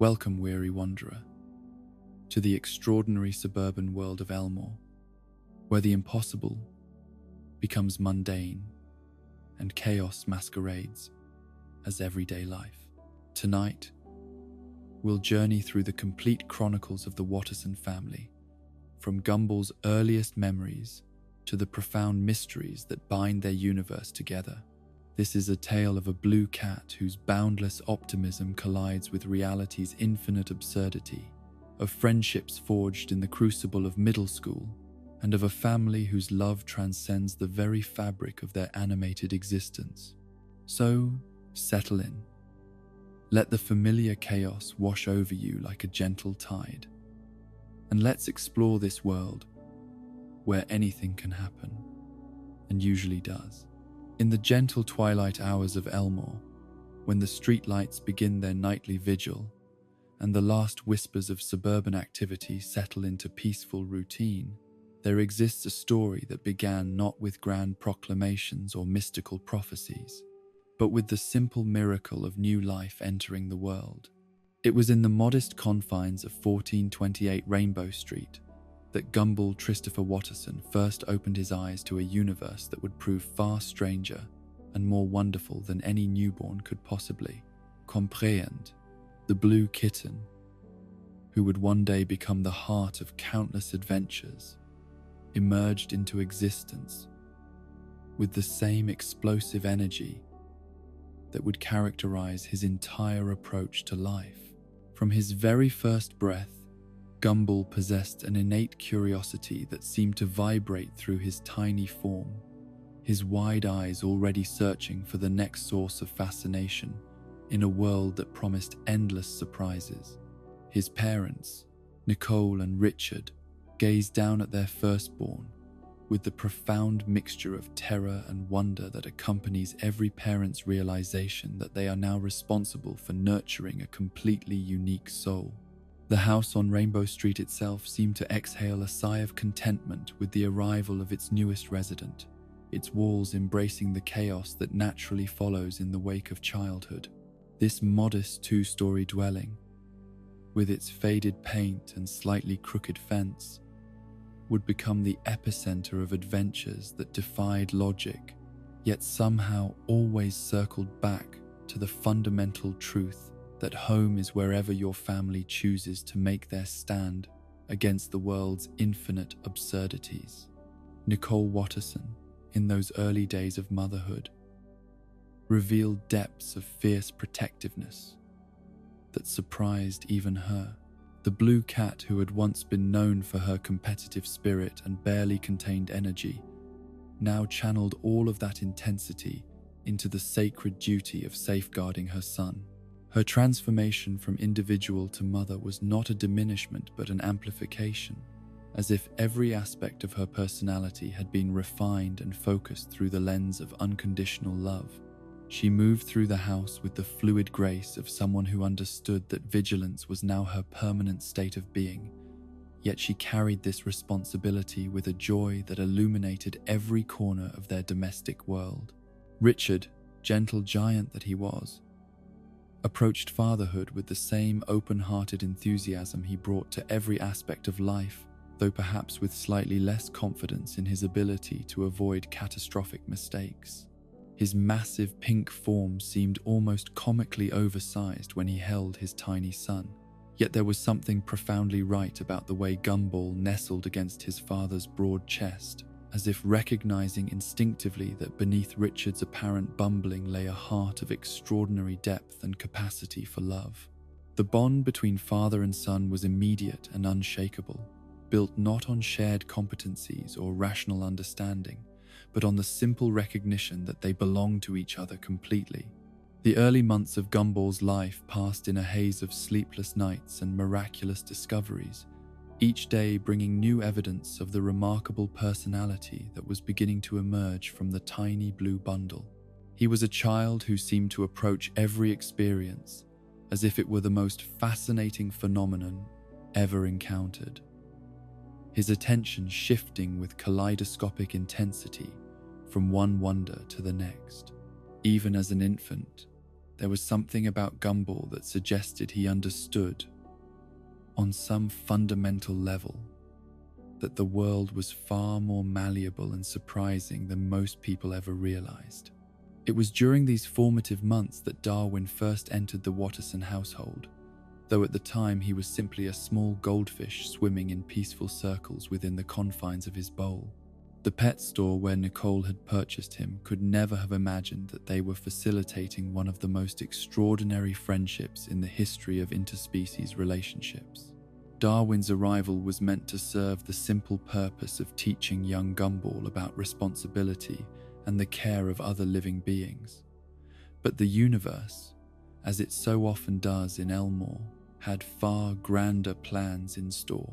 Welcome, weary wanderer, to the extraordinary suburban world of Elmore, where the impossible becomes mundane and chaos masquerades as everyday life. Tonight, we'll journey through the complete chronicles of the Watterson family, from Gumball's earliest memories to the profound mysteries that bind their universe together. This is a tale of a blue cat whose boundless optimism collides with reality's infinite absurdity, of friendships forged in the crucible of middle school, and of a family whose love transcends the very fabric of their animated existence. So, settle in. Let the familiar chaos wash over you like a gentle tide, and let's explore this world where anything can happen, and usually does. In the gentle twilight hours of Elmore, when the streetlights begin their nightly vigil and the last whispers of suburban activity settle into peaceful routine, there exists a story that began not with grand proclamations or mystical prophecies, but with the simple miracle of new life entering the world. It was in the modest confines of 1428 Rainbow Street that Gumball Christopher Watterson first opened his eyes to a universe that would prove far stranger and more wonderful than any newborn could possibly comprehend. The blue kitten, who would one day become the heart of countless adventures, emerged into existence with the same explosive energy that would characterize his entire approach to life. From his very first breath, Gumball possessed an innate curiosity that seemed to vibrate through his tiny form, his wide eyes already searching for the next source of fascination in a world that promised endless surprises. His parents, Nicole and Richard, gazed down at their firstborn with the profound mixture of terror and wonder that accompanies every parent's realization that they are now responsible for nurturing a completely unique soul. The house on Rainbow Street itself seemed to exhale a sigh of contentment with the arrival of its newest resident, its walls embracing the chaos that naturally follows in the wake of childhood. This modest two-story dwelling, with its faded paint and slightly crooked fence, would become the epicenter of adventures that defied logic, yet somehow always circled back to the fundamental truth that home is wherever your family chooses to make their stand against the world's infinite absurdities. Nicole Watterson, in those early days of motherhood, revealed depths of fierce protectiveness that surprised even her. The blue cat, who had once been known for her competitive spirit and barely contained energy, now channeled all of that intensity into the sacred duty of safeguarding her son. Her transformation from individual to mother was not a diminishment but an amplification, as if every aspect of her personality had been refined and focused through the lens of unconditional love. She moved through the house with the fluid grace of someone who understood that vigilance was now her permanent state of being, yet she carried this responsibility with a joy that illuminated every corner of their domestic world. Richard, gentle giant that he was, approached fatherhood with the same open-hearted enthusiasm he brought to every aspect of life, though perhaps with slightly less confidence in his ability to avoid catastrophic mistakes. His massive pink form seemed almost comically oversized when he held his tiny son, yet there was something profoundly right about the way Gumball nestled against his father's broad chest, as if recognizing instinctively that beneath Richard's apparent bumbling lay a heart of extraordinary depth and capacity for love. The bond between father and son was immediate and unshakable, built not on shared competencies or rational understanding, but on the simple recognition that they belonged to each other completely. The early months of Gumball's life passed in a haze of sleepless nights and miraculous discoveries, each day bringing new evidence of the remarkable personality that was beginning to emerge from the tiny blue bundle. He was a child who seemed to approach every experience as if it were the most fascinating phenomenon ever encountered, his attention shifting with kaleidoscopic intensity from one wonder to the next. Even as an infant, There was something about Gumball that suggested he understood, on some fundamental level, that the world was far more malleable and surprising than most people ever realized. It was during these formative months that Darwin first entered the Watterson household, though at the time he was simply a small goldfish swimming in peaceful circles within the confines of his bowl. The pet store where Nicole had purchased him could never have imagined that they were facilitating one of the most extraordinary friendships in the history of interspecies relationships. Darwin's arrival was meant to serve the simple purpose of teaching young Gumball about responsibility and the care of other living beings. But the universe, as it so often does in Elmore, had far grander plans in store.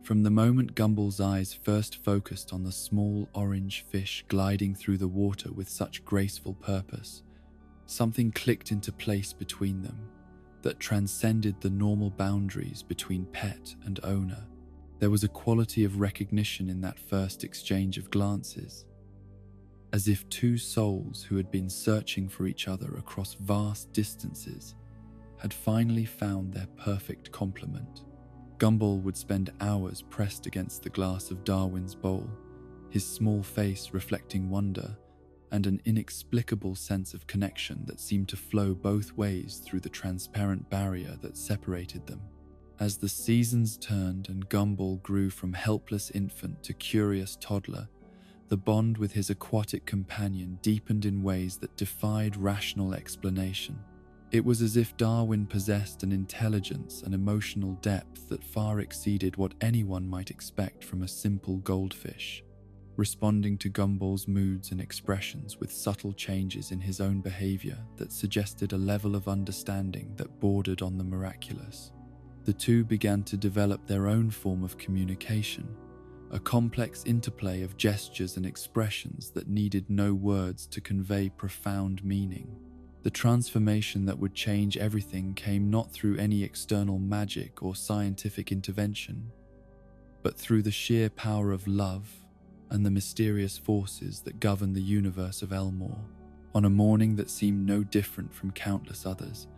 From the moment Gumball's eyes first focused on the small orange fish gliding through the water with such graceful purpose, something clicked into place between them that transcended the normal boundaries between pet and owner. There was a quality of recognition in that first exchange of glances, as if two souls who had been searching for each other across vast distances had finally found their perfect complement. Gumball would spend hours pressed against the glass of Darwin's bowl, his small face reflecting wonder and an inexplicable sense of connection that seemed to flow both ways through the transparent barrier that separated them. As the seasons turned and Gumball grew from helpless infant to curious toddler, the bond with his aquatic companion deepened in ways that defied rational explanation. It was as if Darwin possessed an intelligence and emotional depth that far exceeded what anyone might expect from a simple goldfish, responding to Gumball's moods and expressions with subtle changes in his own behavior that suggested a level of understanding that bordered on the miraculous. The two began to develop their own form of communication, a complex interplay of gestures and expressions that needed no words to convey profound meaning. The transformation that would change everything came not through any external magic or scientific intervention, but through the sheer power of love and the mysterious forces that govern the universe of Elmore. On a morning that seemed no different from countless others,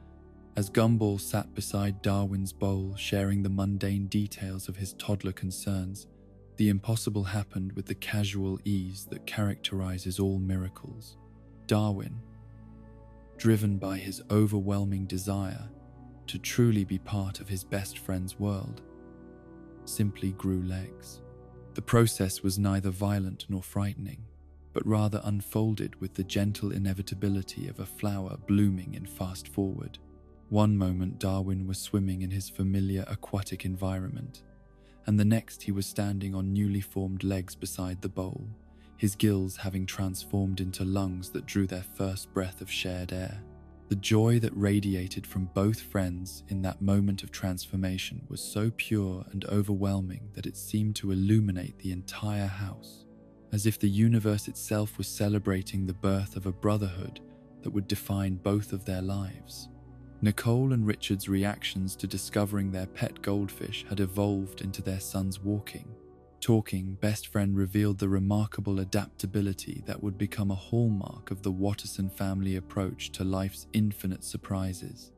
as Gumball sat beside Darwin's bowl sharing the mundane details of his toddler concerns, the impossible happened with the casual ease that characterizes all miracles. Darwin, driven by his overwhelming desire to truly be part of his best friend's world, simply grew legs. The process was neither violent nor frightening, but rather unfolded with the gentle inevitability of a flower blooming in fast forward. One moment Darwin was swimming in his familiar aquatic environment, and the next he was standing on newly formed legs beside the bowl, his gills having transformed into lungs that drew their first breath of shared air. The joy that radiated from both friends in that moment of transformation was so pure and overwhelming that it seemed to illuminate the entire house, as if the universe itself was celebrating the birth of a brotherhood that would define both of their lives. Nicole and Richard's reactions to discovering their pet goldfish had evolved into their son's walking, talking best friend revealed the remarkable adaptability that would become a hallmark of the Watterson family approach to life's infinite surprises.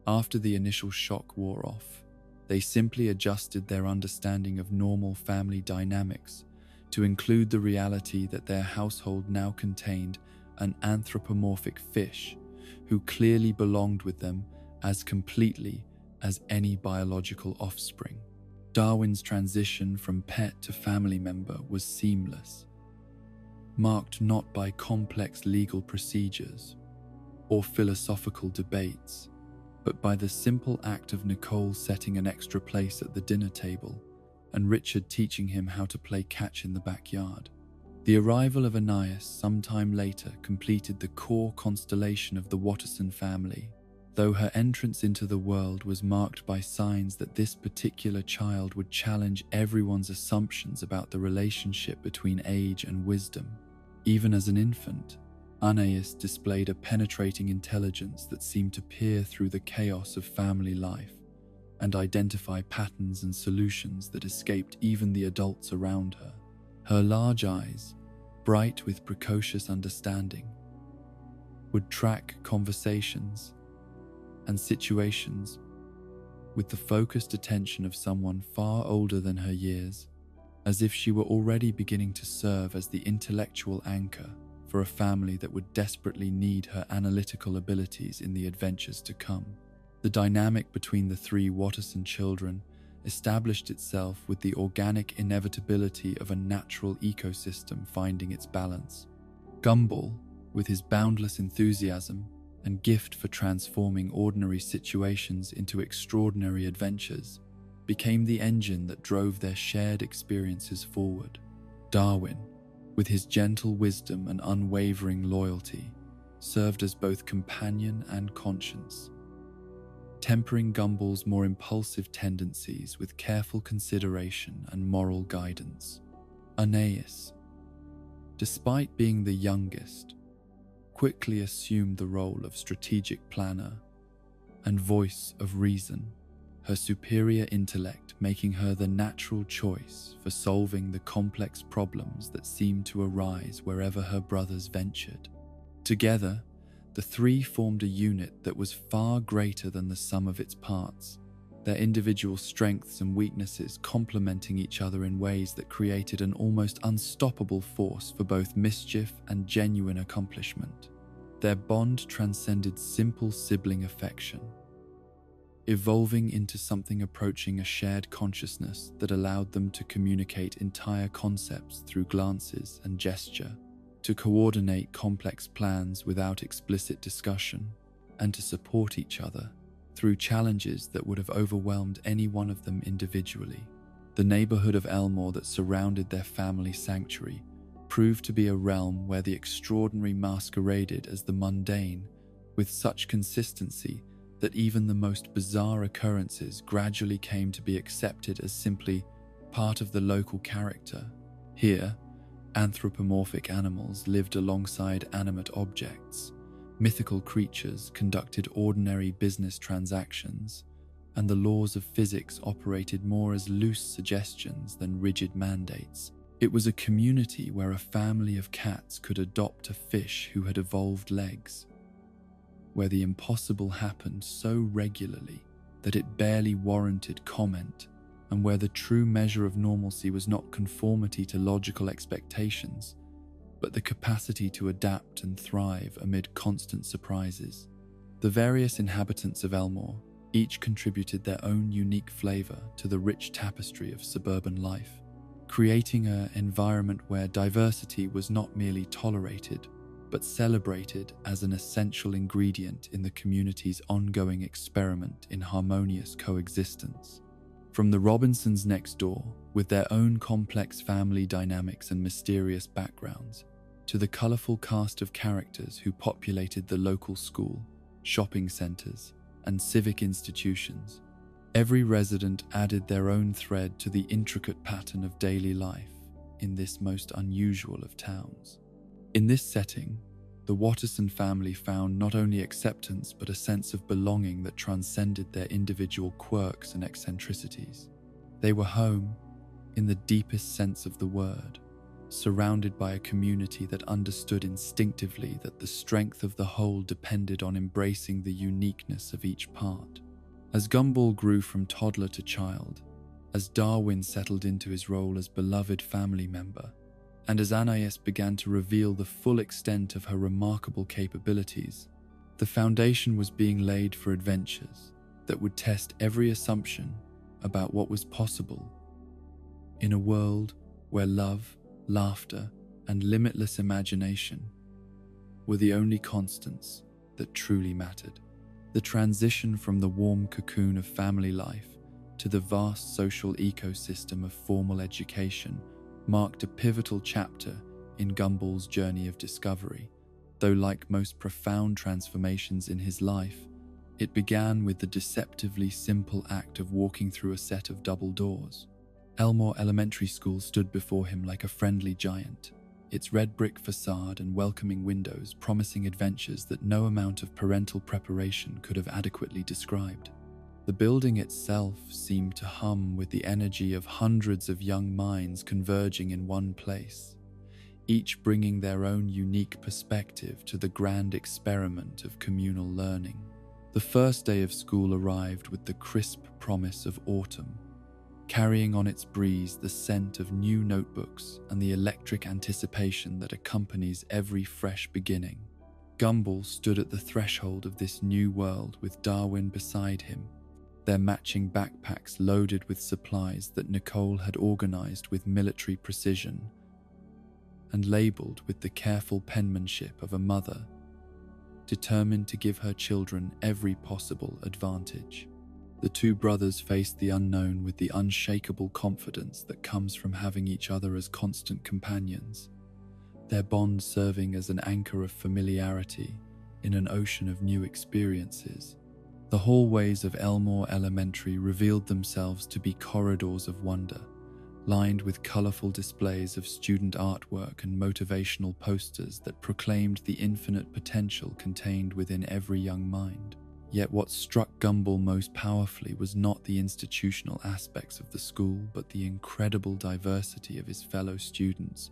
After the initial shock wore off, they simply adjusted their understanding of normal family dynamics to include the reality that their household now contained an anthropomorphic fish who clearly belonged with them as completely as any biological offspring. Darwin's transition from pet to family member was seamless, marked not by complex legal procedures or philosophical debates, but by the simple act of Nicole setting an extra place at the dinner table and Richard teaching him how to play catch in the backyard. The arrival of Anais sometime later completed the core constellation of the Watterson family, though her entrance into the world was marked by signs that this particular child would challenge everyone's assumptions about the relationship between age and wisdom. Even as an infant, Anais displayed a penetrating intelligence that seemed to peer through the chaos of family life and identify patterns and solutions that escaped even the adults around her. Her large eyes, bright with precocious understanding, would track conversations and situations with the focused attention of someone far older than her years, as if she were already beginning to serve as the intellectual anchor for a family that would desperately need her analytical abilities in the adventures to come. The dynamic between the three Watterson children established itself with the organic inevitability of a natural ecosystem finding its balance. Gumball, with his boundless enthusiasm and gift for transforming ordinary situations into extraordinary adventures, became the engine that drove their shared experiences forward. Darwin, with his gentle wisdom and unwavering loyalty, served as both companion and conscience, tempering Gumball's more impulsive tendencies with careful consideration and moral guidance. Anais, despite being the youngest, quickly assumed the role of strategic planner and voice of reason, her superior intellect making her the natural choice for solving the complex problems that seemed to arise wherever her brothers ventured. Together, the three formed a unit that was far greater than the sum of its parts, their individual strengths and weaknesses complementing each other in ways that created an almost unstoppable force for both mischief and genuine accomplishment. Their bond transcended simple sibling affection, evolving into something approaching a shared consciousness that allowed them to communicate entire concepts through glances and gesture, to coordinate complex plans without explicit discussion, and to support each other through challenges that would have overwhelmed any one of them individually. The neighborhood of Elmore that surrounded their family sanctuary proved to be a realm where the extraordinary masqueraded as the mundane with such consistency that even the most bizarre occurrences gradually came to be accepted as simply part of the local character. Here, anthropomorphic animals lived alongside animate objects, mythical creatures conducted ordinary business transactions, and the laws of physics operated more as loose suggestions than rigid mandates. It was a community where a family of cats could adopt a fish who had evolved legs, where the impossible happened so regularly that it barely warranted comment, and where the true measure of normalcy was not conformity to logical expectations, but the capacity to adapt and thrive amid constant surprises. The various inhabitants of Elmore each contributed their own unique flavor to the rich tapestry of suburban life, creating an environment where diversity was not merely tolerated, but celebrated as an essential ingredient in the community's ongoing experiment in harmonious coexistence. From the Robinsons next door, with their own complex family dynamics and mysterious backgrounds, to the colorful cast of characters who populated the local school, shopping centers, and civic institutions, every resident added their own thread to the intricate pattern of daily life in this most unusual of towns. In this setting, the Watterson family found not only acceptance but a sense of belonging that transcended their individual quirks and eccentricities. They were home, in the deepest sense of the word, surrounded by a community that understood instinctively that the strength of the whole depended on embracing the uniqueness of each part. As Gumball grew from toddler to child, as Darwin settled into his role as beloved family member, and as Anais began to reveal the full extent of her remarkable capabilities, the foundation was being laid for adventures that would test every assumption about what was possible in a world where love, laughter, and limitless imagination were the only constants that truly mattered. The transition from the warm cocoon of family life to the vast social ecosystem of formal education marked a pivotal chapter in Gumball's journey of discovery, though like most profound transformations in his life, it began with the deceptively simple act of walking through a set of double doors. Elmore Elementary School stood before him like a friendly giant, its red brick facade and welcoming windows promising adventures that no amount of parental preparation could have adequately described. The building itself seemed to hum with the energy of hundreds of young minds converging in one place, each bringing their own unique perspective to the grand experiment of communal learning. The first day of school arrived with the crisp promise of autumn, carrying on its breeze the scent of new notebooks and the electric anticipation that accompanies every fresh beginning. Gumball stood at the threshold of this new world with Darwin beside him, their matching backpacks loaded with supplies that Nicole had organized with military precision and labeled with the careful penmanship of a mother determined to give her children every possible advantage. The two brothers faced the unknown with the unshakable confidence that comes from having each other as constant companions, their bond serving as an anchor of familiarity in an ocean of new experiences. The hallways of Elmore Elementary revealed themselves to be corridors of wonder, lined with colorful displays of student artwork and motivational posters that proclaimed the infinite potential contained within every young mind. Yet what struck Gumball most powerfully was not the institutional aspects of the school, but the incredible diversity of his fellow students,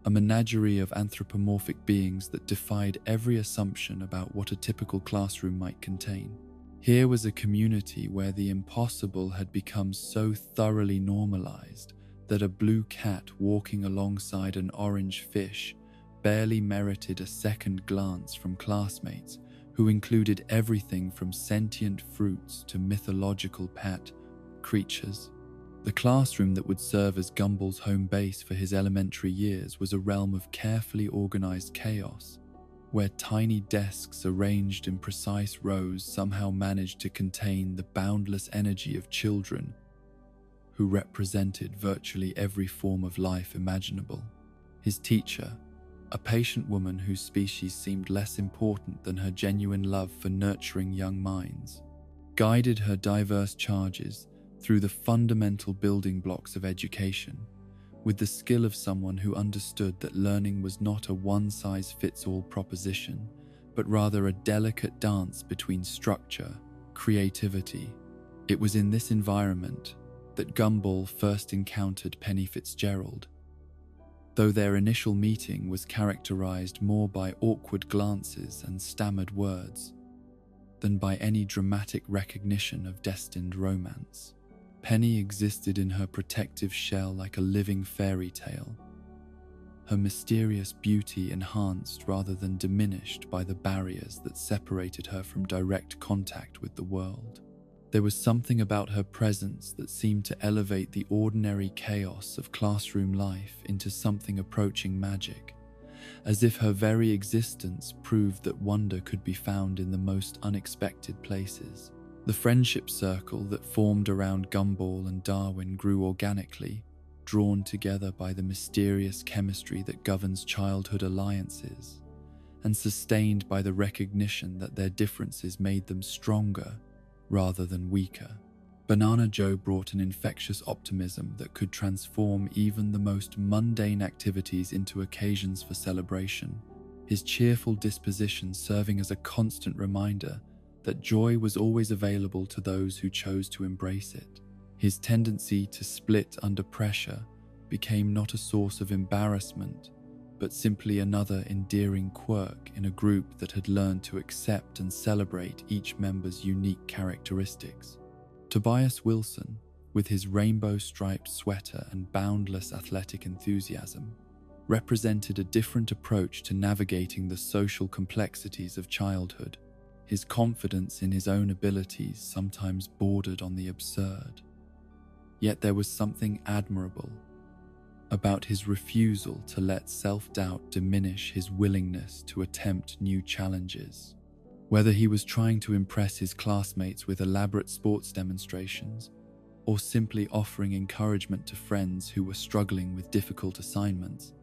a menagerie of anthropomorphic beings that defied every assumption about what a typical classroom might contain. Here was a community where the impossible had become so thoroughly normalized that a blue cat walking alongside an orange fish barely merited a second glance from classmates who included everything from sentient fruits to mythological pet creatures. The classroom that would serve as Gumball's home base for his elementary years was a realm of carefully organized chaos, where tiny desks arranged in precise rows somehow managed to contain the boundless energy of children who represented virtually every form of life imaginable. His teacher, a patient woman whose species seemed less important than her genuine love for nurturing young minds, guided her diverse charges through the fundamental building blocks of education, with the skill of someone who understood that learning was not a one-size-fits-all proposition, but rather a delicate dance between structure, creativity. It was in this environment that Gumball first encountered Penny Fitzgerald, though their initial meeting was characterized more by awkward glances and stammered words than by any dramatic recognition of destined romance. Penny existed in her protective shell like a living fairy tale, her mysterious beauty enhanced rather than diminished by the barriers that separated her from direct contact with the world. There was something about her presence that seemed to elevate the ordinary chaos of classroom life into something approaching magic, as if her very existence proved that wonder could be found in the most unexpected places. The friendship circle that formed around Gumball and Darwin grew organically, drawn together by the mysterious chemistry that governs childhood alliances, and sustained by the recognition that their differences made them stronger rather than weaker. Banana Joe brought an infectious optimism that could transform even the most mundane activities into occasions for celebration, his cheerful disposition serving as a constant reminder that joy was always available to those who chose to embrace it. His tendency to split under pressure became not a source of embarrassment, but simply another endearing quirk in a group that had learned to accept and celebrate each member's unique characteristics. Tobias Wilson, with his rainbow-striped sweater and boundless athletic enthusiasm, represented a different approach to navigating the social complexities of childhood. His confidence in his own abilities sometimes bordered on the absurd. Yet there was something admirable about his refusal to let self-doubt diminish his willingness to attempt new challenges. Whether he was trying to impress his classmates with elaborate sports demonstrations, or simply offering encouragement to friends who were struggling with difficult assignments,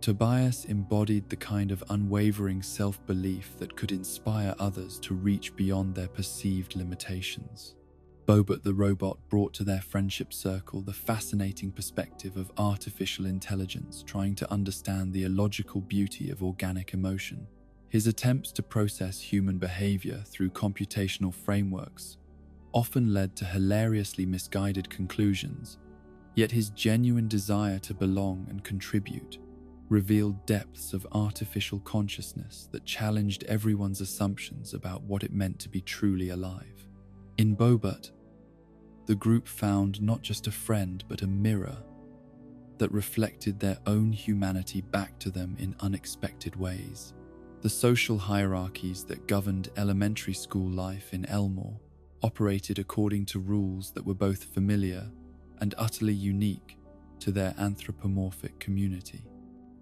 Tobias embodied the kind of unwavering self-belief that could inspire others to reach beyond their perceived limitations. Bobot the robot brought to their friendship circle the fascinating perspective of artificial intelligence trying to understand the illogical beauty of organic emotion. His attempts to process human behavior through computational frameworks often led to hilariously misguided conclusions, yet his genuine desire to belong and contribute revealed depths of artificial consciousness that challenged everyone's assumptions about what it meant to be truly alive. In Bobut, the group found not just a friend but a mirror that reflected their own humanity back to them in unexpected ways. The social hierarchies that governed elementary school life in Elmore operated according to rules that were both familiar and utterly unique to their anthropomorphic community.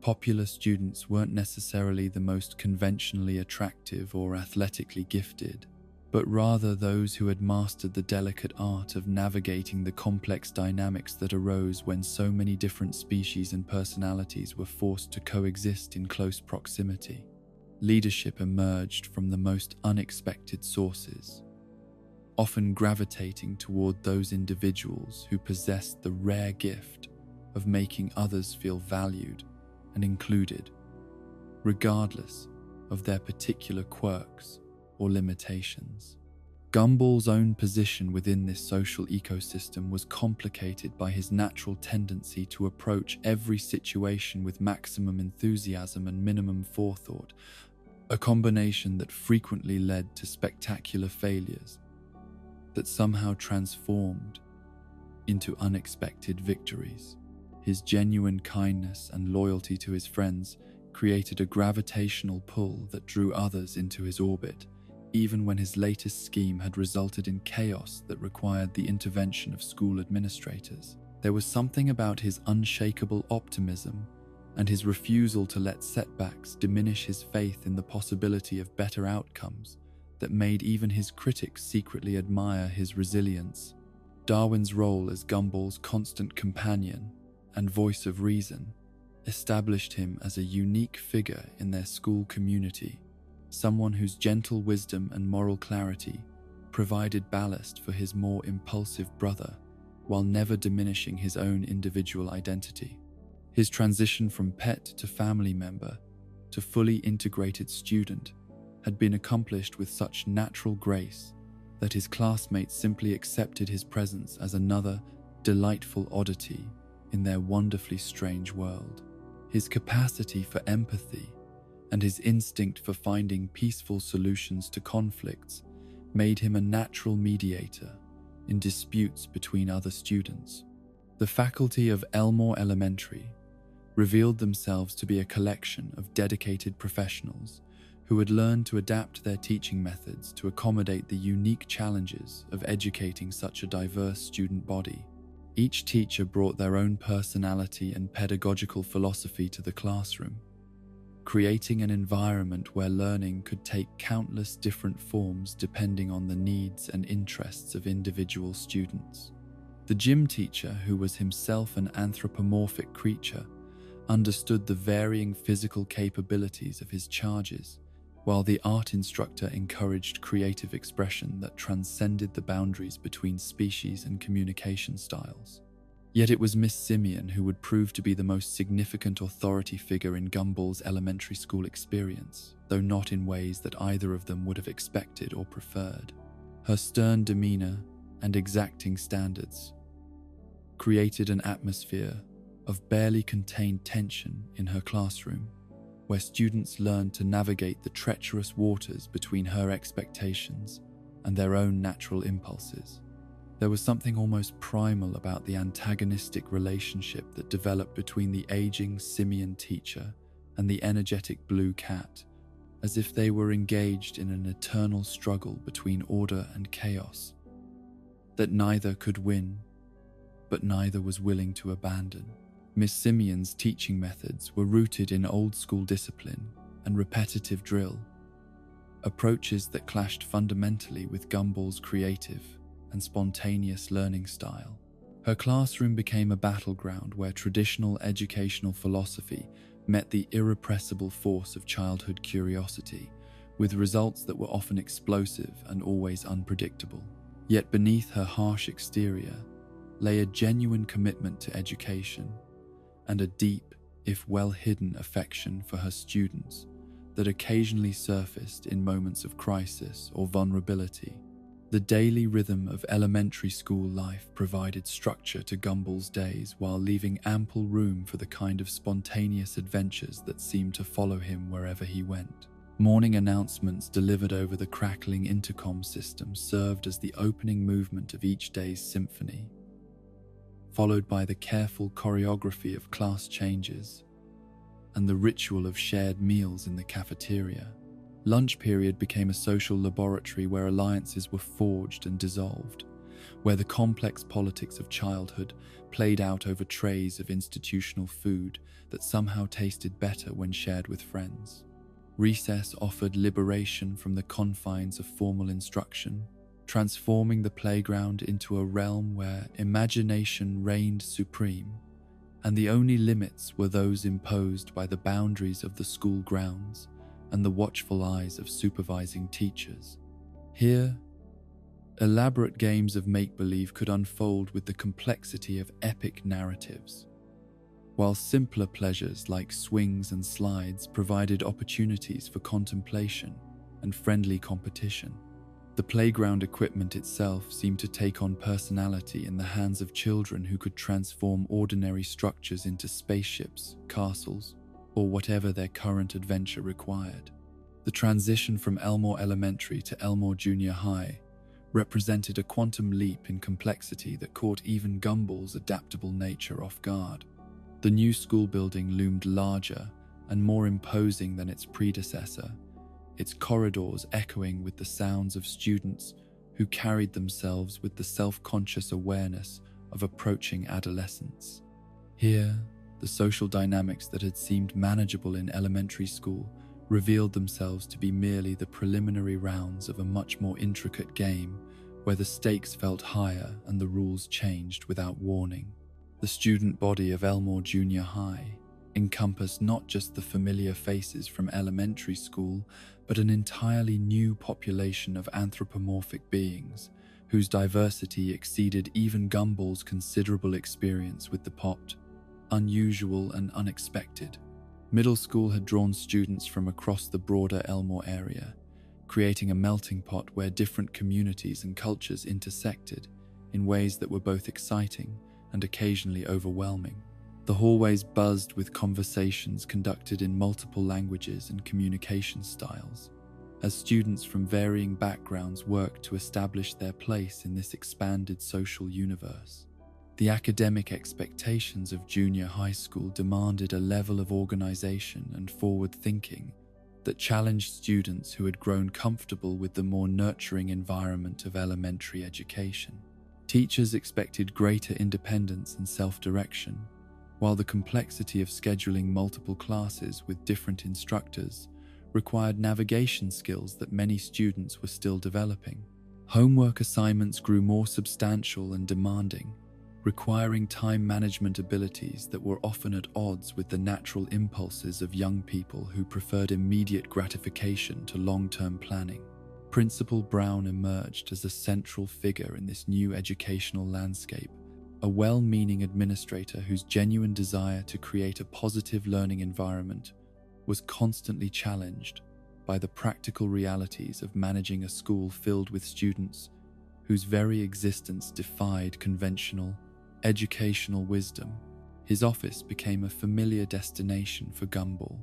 Popular students weren't necessarily the most conventionally attractive or athletically gifted, but rather those who had mastered the delicate art of navigating the complex dynamics that arose when so many different species and personalities were forced to coexist in close proximity. Leadership emerged from the most unexpected sources, often gravitating toward those individuals who possessed the rare gift of making others feel valued and included, regardless of their particular quirks or limitations. Gumball's own position within this social ecosystem was complicated by his natural tendency to approach every situation with maximum enthusiasm and minimum forethought, a combination that frequently led to spectacular failures that somehow transformed into unexpected victories. His genuine kindness and loyalty to his friends created a gravitational pull that drew others into his orbit, even when his latest scheme had resulted in chaos that required the intervention of school administrators. There was something about his unshakable optimism and his refusal to let setbacks diminish his faith in the possibility of better outcomes that made even his critics secretly admire his resilience. Darwin's role as Gumball's constant companion and voice of reason established him as a unique figure in their school community, someone whose gentle wisdom and moral clarity provided ballast for his more impulsive brother while never diminishing his own individual identity. His transition from pet to family member to fully integrated student had been accomplished with such natural grace that his classmates simply accepted his presence as another delightful oddity in their wonderfully strange world. His capacity for empathy and his instinct for finding peaceful solutions to conflicts made him a natural mediator in disputes between other students. The faculty of Elmore Elementary revealed themselves to be a collection of dedicated professionals who had learned to adapt their teaching methods to accommodate the unique challenges of educating such a diverse student body. Each teacher brought their own personality and pedagogical philosophy to the classroom, creating an environment where learning could take countless different forms depending on the needs and interests of individual students. The gym teacher, who was himself an anthropomorphic creature, understood the varying physical capabilities of his charges, while the art instructor encouraged creative expression that transcended the boundaries between species and communication styles. Yet it was Miss Simeon who would prove to be the most significant authority figure in Gumball's elementary school experience, though not in ways that either of them would have expected or preferred. Her stern demeanor and exacting standards created an atmosphere of barely contained tension in her classroom, where students learned to navigate the treacherous waters between her expectations and their own natural impulses. There was something almost primal about the antagonistic relationship that developed between the aging Simeon teacher and the energetic blue cat, as if they were engaged in an eternal struggle between order and chaos, that neither could win, but neither was willing to abandon. Miss Simeon's teaching methods were rooted in old-school discipline and repetitive drill, approaches that clashed fundamentally with Gumball's creative and spontaneous learning style. Her classroom became a battleground where traditional educational philosophy met the irrepressible force of childhood curiosity, with results that were often explosive and always unpredictable. Yet beneath her harsh exterior lay a genuine commitment to education and a deep, if well-hidden, affection for her students that occasionally surfaced in moments of crisis or vulnerability. The daily rhythm of elementary school life provided structure to Gumball's days while leaving ample room for the kind of spontaneous adventures that seemed to follow him wherever he went. Morning announcements delivered over the crackling intercom system served as the opening movement of each day's symphony, followed by the careful choreography of class changes and the ritual of shared meals in the cafeteria. Lunch period became a social laboratory where alliances were forged and dissolved, where the complex politics of childhood played out over trays of institutional food that somehow tasted better when shared with friends. Recess offered liberation from the confines of formal instruction, transforming the playground into a realm where imagination reigned supreme, and the only limits were those imposed by the boundaries of the school grounds and the watchful eyes of supervising teachers. Here, elaborate games of make-believe could unfold with the complexity of epic narratives, while simpler pleasures like swings and slides provided opportunities for contemplation and friendly competition. The playground equipment itself seemed to take on personality in the hands of children who could transform ordinary structures into spaceships, castles, or whatever their current adventure required. The transition from Elmore Elementary to Elmore Junior High represented a quantum leap in complexity that caught even Gumball's adaptable nature off guard. The new school building loomed larger and more imposing than its predecessor, its corridors echoing with the sounds of students who carried themselves with the self-conscious awareness of approaching adolescence. Here, the social dynamics that had seemed manageable in elementary school revealed themselves to be merely the preliminary rounds of a much more intricate game where the stakes felt higher and the rules changed without warning. The student body of Elmore Junior High encompassed not just the familiar faces from elementary school, but an entirely new population of anthropomorphic beings whose diversity exceeded even Gumball's considerable experience with the popped, unusual and unexpected. Middle school had drawn students from across the broader Elmore area, creating a melting pot where different communities and cultures intersected in ways that were both exciting and occasionally overwhelming. The hallways buzzed with conversations conducted in multiple languages and communication styles, as students from varying backgrounds worked to establish their place in this expanded social universe. The academic expectations of junior high school demanded a level of organization and forward thinking that challenged students who had grown comfortable with the more nurturing environment of elementary education. Teachers expected greater independence and self-direction, while the complexity of scheduling multiple classes with different instructors required navigation skills that many students were still developing. Homework assignments grew more substantial and demanding, requiring time management abilities that were often at odds with the natural impulses of young people who preferred immediate gratification to long-term planning. Principal Brown emerged as a central figure in this new educational landscape, a well-meaning administrator whose genuine desire to create a positive learning environment was constantly challenged by the practical realities of managing a school filled with students whose very existence defied conventional educational wisdom. His office became a familiar destination for Gumball,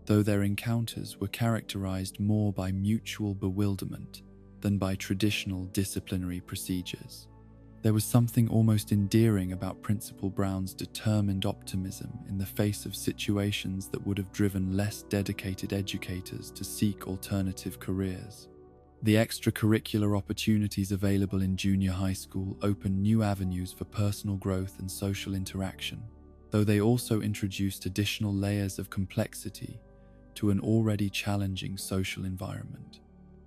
though their encounters were characterized more by mutual bewilderment than by traditional disciplinary procedures. There was something almost endearing about Principal Brown's determined optimism in the face of situations that would have driven less dedicated educators to seek alternative careers. The extracurricular opportunities available in junior high school opened new avenues for personal growth and social interaction, though they also introduced additional layers of complexity to an already challenging social environment.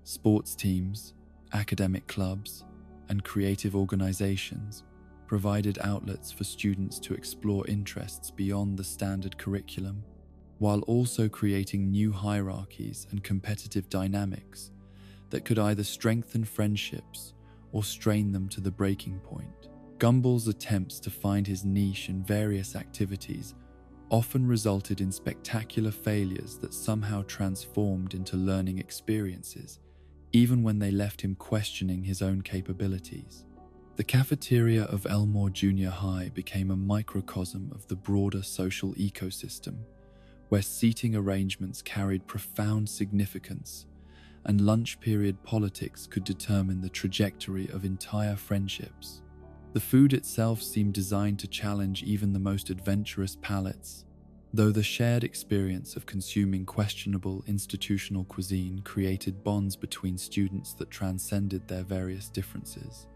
Sports teams, academic clubs, and creative organizations provided outlets for students to explore interests beyond the standard curriculum, while also creating new hierarchies and competitive dynamics that could either strengthen friendships or strain them to the breaking point. Gumball's attempts to find his niche in various activities often resulted in spectacular failures that somehow transformed into learning experiences, even when they left him questioning his own capabilities. The cafeteria of Elmore Junior High became a microcosm of the broader social ecosystem, where seating arrangements carried profound significance, and lunch period politics could determine the trajectory of entire friendships. The food itself seemed designed to challenge even the most adventurous palates, though the shared experience of consuming questionable institutional cuisine created bonds between students that transcended their various differences.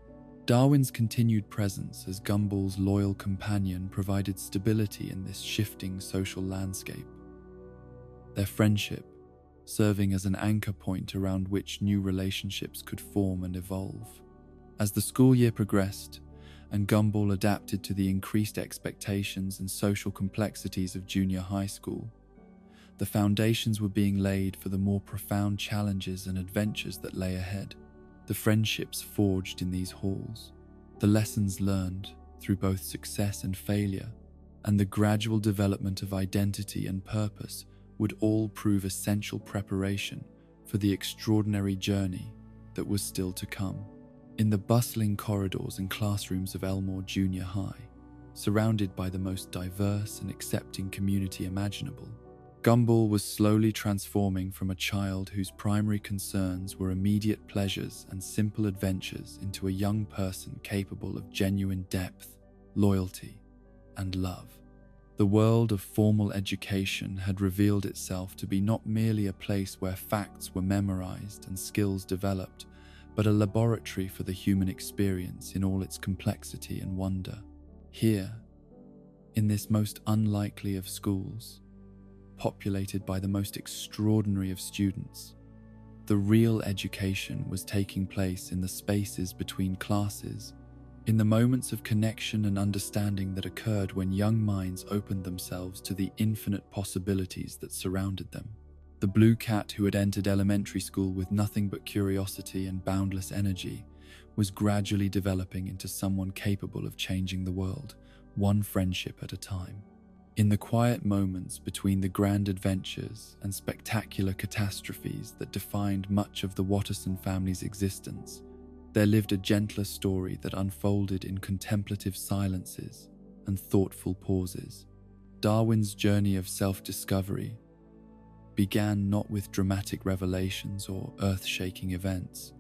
Darwin's continued presence as Gumball's loyal companion provided stability in this shifting social landscape, their friendship serving as an anchor point around which new relationships could form and evolve. As the school year progressed, and Gumball adapted to the increased expectations and social complexities of junior high school, the foundations were being laid for the more profound challenges and adventures that lay ahead. The friendships forged in these halls, the lessons learned through both success and failure, and the gradual development of identity and purpose would all prove essential preparation for the extraordinary journey that was still to come. In the bustling corridors and classrooms of Elmore Junior High, surrounded by the most diverse and accepting community imaginable, Gumball was slowly transforming from a child whose primary concerns were immediate pleasures and simple adventures into a young person capable of genuine depth, loyalty, and love. The world of formal education had revealed itself to be not merely a place where facts were memorized and skills developed, but a laboratory for the human experience in all its complexity and wonder. Here, in this most unlikely of schools, populated by the most extraordinary of students, the real education was taking place in the spaces between classes, in the moments of connection and understanding that occurred when young minds opened themselves to the infinite possibilities that surrounded them. The blue cat who had entered elementary school with nothing but curiosity and boundless energy was gradually developing into someone capable of changing the world, one friendship at a time. In the quiet moments between the grand adventures and spectacular catastrophes that defined much of the Watterson family's existence, there lived a gentler story that unfolded in contemplative silences and thoughtful pauses. Darwin's journey of self-discovery began not with dramatic revelations or earth-shaking events,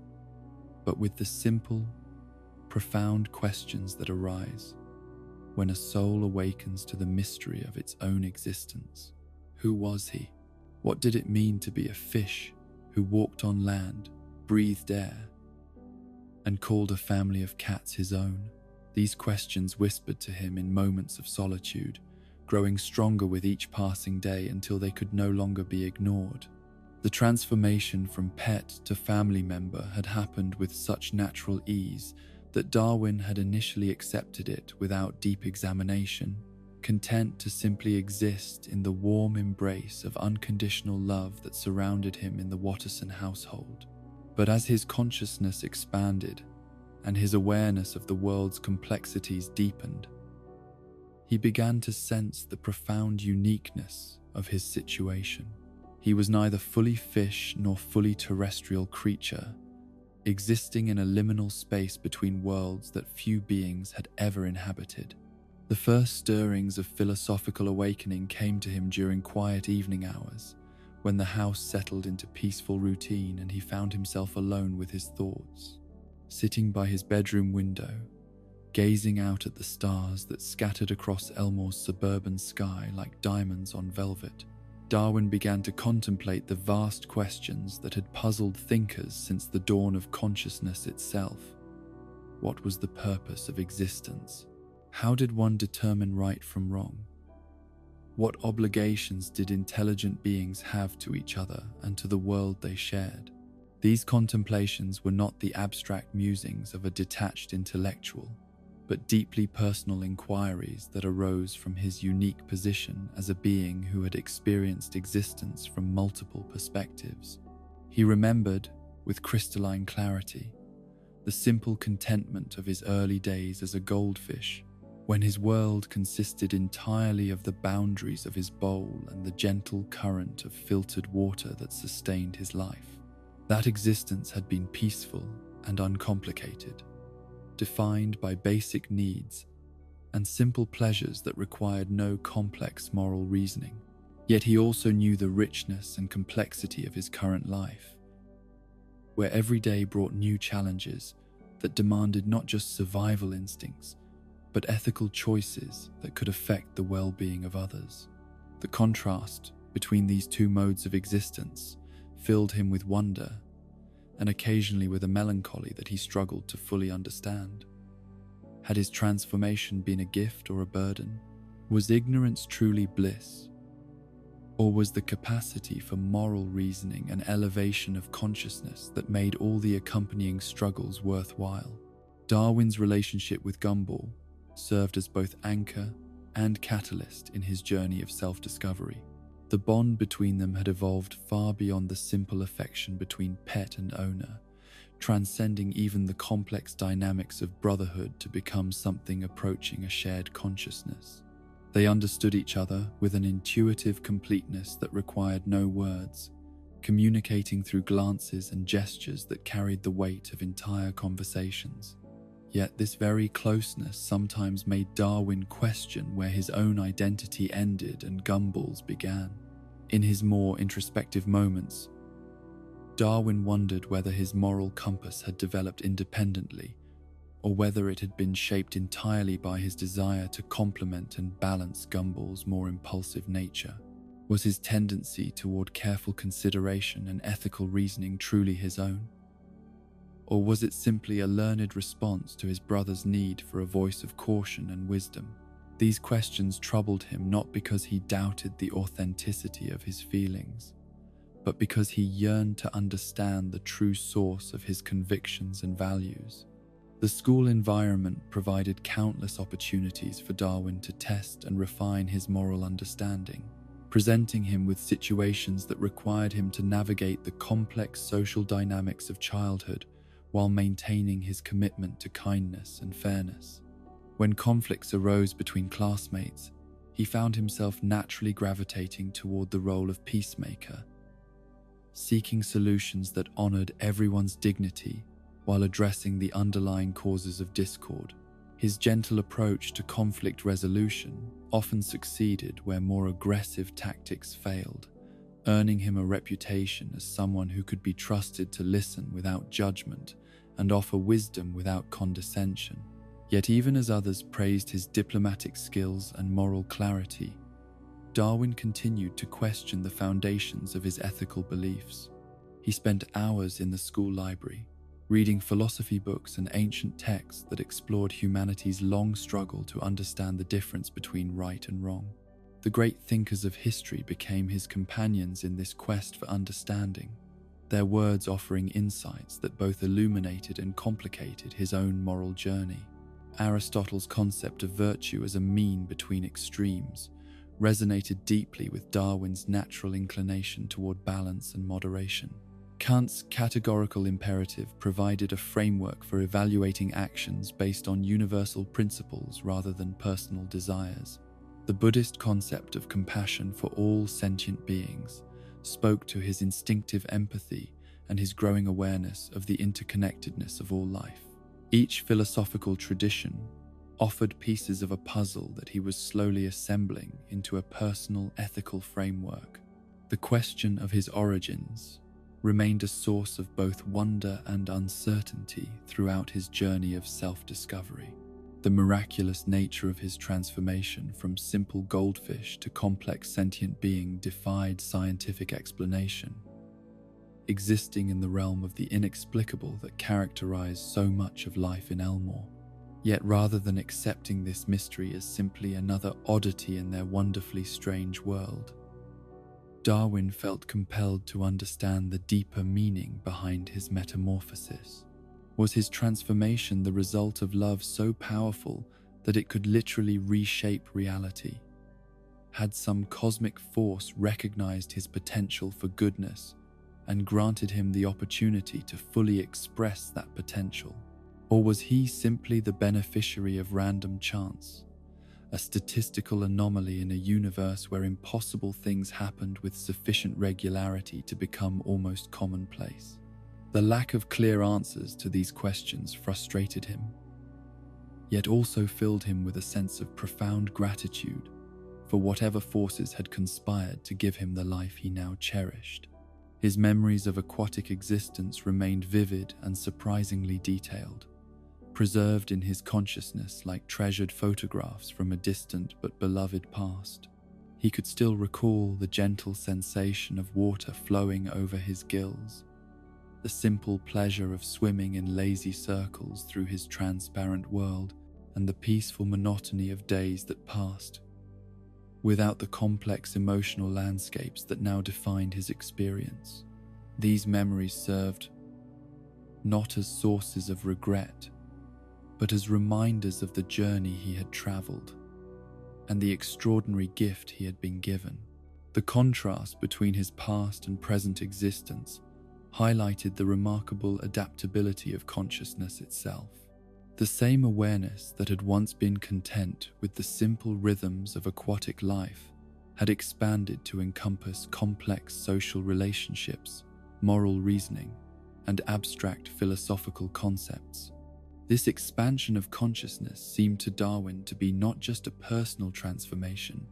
but with the simple, profound questions that arise when a soul awakens to the mystery of its own existence. Who was he? What did it mean to be a fish who walked on land, breathed air, and called a family of cats his own? These questions whispered to him in moments of solitude, growing stronger with each passing day until they could no longer be ignored. The transformation from pet to family member had happened with such natural ease that Darwin had initially accepted it without deep examination, content to simply exist in the warm embrace of unconditional love that surrounded him in the Watterson household. But as his consciousness expanded and his awareness of the world's complexities deepened, he began to sense the profound uniqueness of his situation. He was neither fully fish nor fully terrestrial creature, existing in a liminal space between worlds that few beings had ever inhabited. The first stirrings of philosophical awakening came to him during quiet evening hours, when the house settled into peaceful routine and he found himself alone with his thoughts. Sitting by his bedroom window, gazing out at the stars that scattered across Elmore's suburban sky like diamonds on velvet, Darwin began to contemplate the vast questions that had puzzled thinkers since the dawn of consciousness itself. What was the purpose of existence? How did one determine right from wrong? What obligations did intelligent beings have to each other and to the world they shared? These contemplations were not the abstract musings of a detached intellectual, but deeply personal inquiries that arose from his unique position as a being who had experienced existence from multiple perspectives. He remembered, with crystalline clarity, the simple contentment of his early days as a goldfish, when his world consisted entirely of the boundaries of his bowl and the gentle current of filtered water that sustained his life. That existence had been peaceful and uncomplicated, defined by basic needs and simple pleasures that required no complex moral reasoning. Yet he also knew the richness and complexity of his current life, where every day brought new challenges that demanded not just survival instincts, but ethical choices that could affect the well-being of others. The contrast between these two modes of existence filled him with wonder and occasionally with a melancholy that he struggled to fully understand. Had his transformation been a gift or a burden? Was ignorance truly bliss? Or was the capacity for moral reasoning an elevation of consciousness that made all the accompanying struggles worthwhile? Darwin's relationship with Gumball served as both anchor and catalyst in his journey of self-discovery. The bond between them had evolved far beyond the simple affection between pet and owner, transcending even the complex dynamics of brotherhood to become something approaching a shared consciousness. They understood each other with an intuitive completeness that required no words, communicating through glances and gestures that carried the weight of entire conversations. Yet this very closeness sometimes made Darwin question where his own identity ended and Gumball's began. In his more introspective moments, Darwin wondered whether his moral compass had developed independently, or whether it had been shaped entirely by his desire to complement and balance Gumball's more impulsive nature. Was his tendency toward careful consideration and ethical reasoning truly his own? Or was it simply a learned response to his brother's need for a voice of caution and wisdom? These questions troubled him not because he doubted the authenticity of his feelings, but because he yearned to understand the true source of his convictions and values. The school environment provided countless opportunities for Darwin to test and refine his moral understanding, presenting him with situations that required him to navigate the complex social dynamics of childhood while maintaining his commitment to kindness and fairness. When conflicts arose between classmates, he found himself naturally gravitating toward the role of peacemaker, seeking solutions that honored everyone's dignity while addressing the underlying causes of discord. His gentle approach to conflict resolution often succeeded where more aggressive tactics failed, earning him a reputation as someone who could be trusted to listen without judgment and offer wisdom without condescension. Yet even as others praised his diplomatic skills and moral clarity, Darwin continued to question the foundations of his ethical beliefs. He spent hours in the school library, reading philosophy books and ancient texts that explored humanity's long struggle to understand the difference between right and wrong. The great thinkers of history became his companions in this quest for understanding, their words offering insights that both illuminated and complicated his own moral journey. Aristotle's concept of virtue as a mean between extremes resonated deeply with Darwin's natural inclination toward balance and moderation. Kant's categorical imperative provided a framework for evaluating actions based on universal principles rather than personal desires. The Buddhist concept of compassion for all sentient beings spoke to his instinctive empathy and his growing awareness of the interconnectedness of all life. Each philosophical tradition offered pieces of a puzzle that he was slowly assembling into a personal ethical framework. The question of his origins remained a source of both wonder and uncertainty throughout his journey of self-discovery. The miraculous nature of his transformation from simple goldfish to complex sentient being defied scientific explanation, existing in the realm of the inexplicable that characterized so much of life in Elmore. Yet rather than accepting this mystery as simply another oddity in their wonderfully strange world, Darwin felt compelled to understand the deeper meaning behind his metamorphosis. Was his transformation the result of love so powerful that it could literally reshape reality? Had some cosmic force recognized his potential for goodness and granted him the opportunity to fully express that potential? Or was he simply the beneficiary of random chance, a statistical anomaly in a universe where impossible things happened with sufficient regularity to become almost commonplace? The lack of clear answers to these questions frustrated him, yet also filled him with a sense of profound gratitude for whatever forces had conspired to give him the life he now cherished. His memories of aquatic existence remained vivid and surprisingly detailed, preserved in his consciousness like treasured photographs from a distant but beloved past. He could still recall the gentle sensation of water flowing over his gills, the simple pleasure of swimming in lazy circles through his transparent world, and the peaceful monotony of days that passed, without the complex emotional landscapes that now defined his experience. These memories served not as sources of regret, but as reminders of the journey he had traveled and the extraordinary gift he had been given. The contrast between his past and present existence highlighted the remarkable adaptability of consciousness itself. The same awareness that had once been content with the simple rhythms of aquatic life had expanded to encompass complex social relationships, moral reasoning, and abstract philosophical concepts. This expansion of consciousness seemed to Darwin to be not just a personal transformation,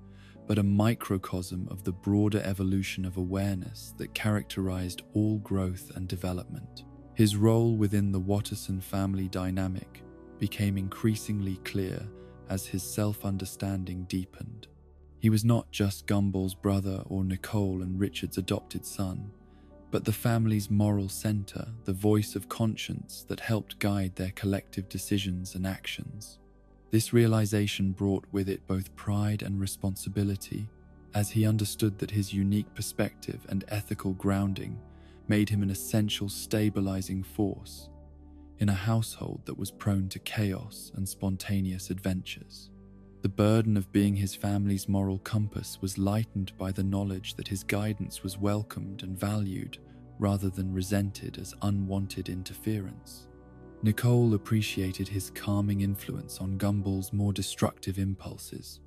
but a microcosm of the broader evolution of awareness that characterized all growth and development. His role within the Watterson family dynamic became increasingly clear as his self-understanding deepened. He was not just Gumball's brother or Nicole and Richard's adopted son, but the family's moral center, the voice of conscience that helped guide their collective decisions and actions. This realization brought with it both pride and responsibility, as he understood that his unique perspective and ethical grounding made him an essential stabilizing force in a household that was prone to chaos and spontaneous adventures. The burden of being his family's moral compass was lightened by the knowledge that his guidance was welcomed and valued rather than resented as unwanted interference. Nicole appreciated his calming influence on Gumball's more destructive impulses,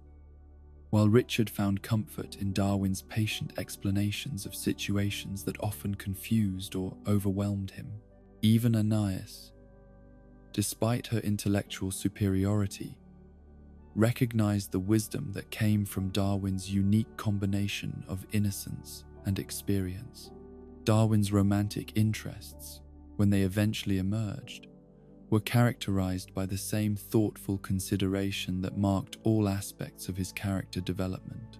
while Richard found comfort in Darwin's patient explanations of situations that often confused or overwhelmed him. Even Anais, despite her intellectual superiority, recognized the wisdom that came from Darwin's unique combination of innocence and experience. Darwin's romantic interests, when they eventually emerged, were characterized by the same thoughtful consideration that marked all aspects of his character development.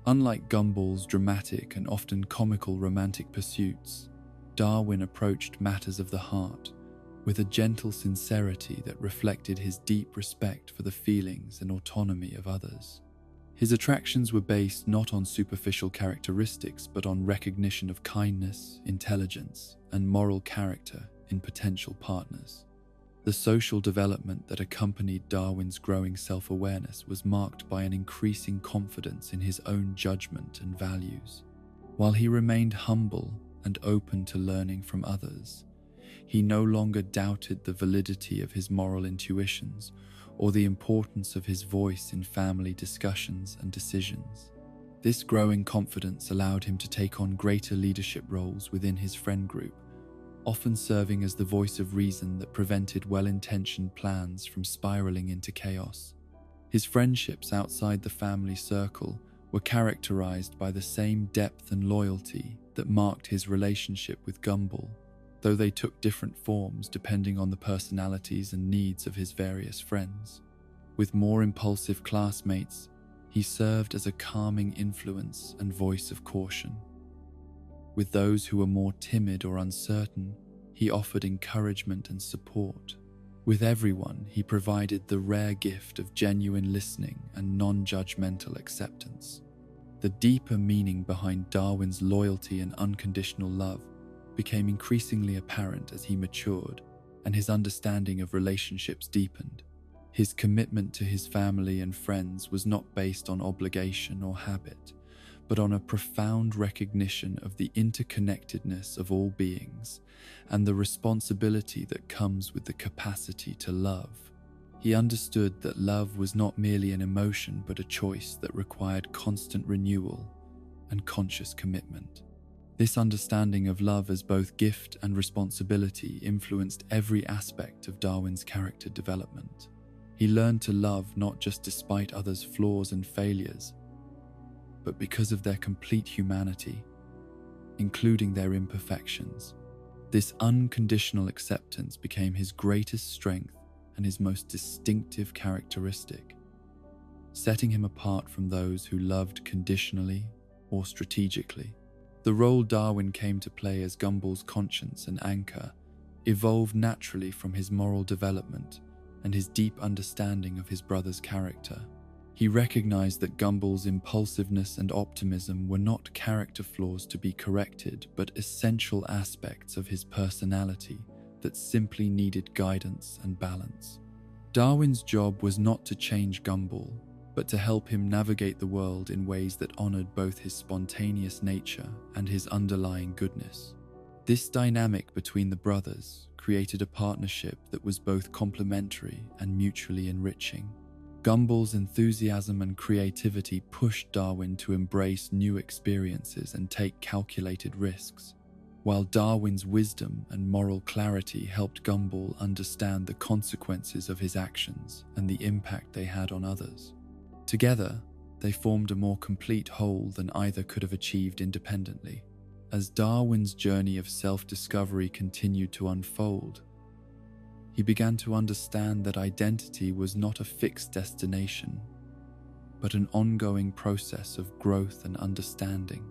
Unlike Gumball's dramatic and often comical romantic pursuits, Darwin approached matters of the heart with a gentle sincerity that reflected his deep respect for the feelings and autonomy of others. His attractions were based not on superficial characteristics, but on recognition of kindness, intelligence, and moral character in potential partners. The social development that accompanied Darwin's growing self-awareness was marked by an increasing confidence in his own judgment and values. While he remained humble and open to learning from others, he no longer doubted the validity of his moral intuitions or the importance of his voice in family discussions and decisions. This growing confidence allowed him to take on greater leadership roles within his friend group, often serving as the voice of reason that prevented well-intentioned plans from spiraling into chaos. His friendships outside the family circle were characterized by the same depth and loyalty that marked his relationship with Gumball, though they took different forms depending on the personalities and needs of his various friends. With more impulsive classmates, he served as a calming influence and voice of caution. With those who were more timid or uncertain, he offered encouragement and support. With everyone, he provided the rare gift of genuine listening and non-judgmental acceptance. The deeper meaning behind Darwin's loyalty and unconditional love became increasingly apparent as he matured and his understanding of relationships deepened. His commitment to his family and friends was not based on obligation or habit, but on a profound recognition of the interconnectedness of all beings and the responsibility that comes with the capacity to love. He understood that love was not merely an emotion but a choice that required constant renewal and conscious commitment. This understanding of love as both gift and responsibility influenced every aspect of Darwin's character development. He learned to love not just despite others' flaws and failures, but because of their complete humanity, including their imperfections. This unconditional acceptance became his greatest strength and his most distinctive characteristic, setting him apart from those who loved conditionally or strategically. The role Darwin came to play as Gumball's conscience and anchor evolved naturally from his moral development and his deep understanding of his brother's character. He recognized that Gumball's impulsiveness and optimism were not character flaws to be corrected, but essential aspects of his personality that simply needed guidance and balance. Darwin's job was not to change Gumball, but to help him navigate the world in ways that honored both his spontaneous nature and his underlying goodness. This dynamic between the brothers created a partnership that was both complementary and mutually enriching. Gumball's enthusiasm and creativity pushed Darwin to embrace new experiences and take calculated risks, while Darwin's wisdom and moral clarity helped Gumball understand the consequences of his actions and the impact they had on others. Together, they formed a more complete whole than either could have achieved independently. As Darwin's journey of self-discovery continued to unfold, he began to understand that identity was not a fixed destination, but an ongoing process of growth and understanding.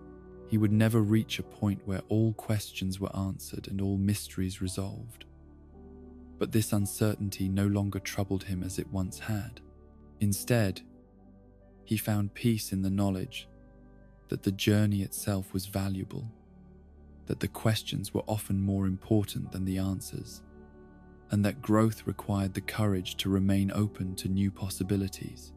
He would never reach a point where all questions were answered and all mysteries resolved. But this uncertainty no longer troubled him as it once had. Instead, he found peace in the knowledge that the journey itself was valuable, that the questions were often more important than the answers, and that growth required the courage to remain open to new possibilities.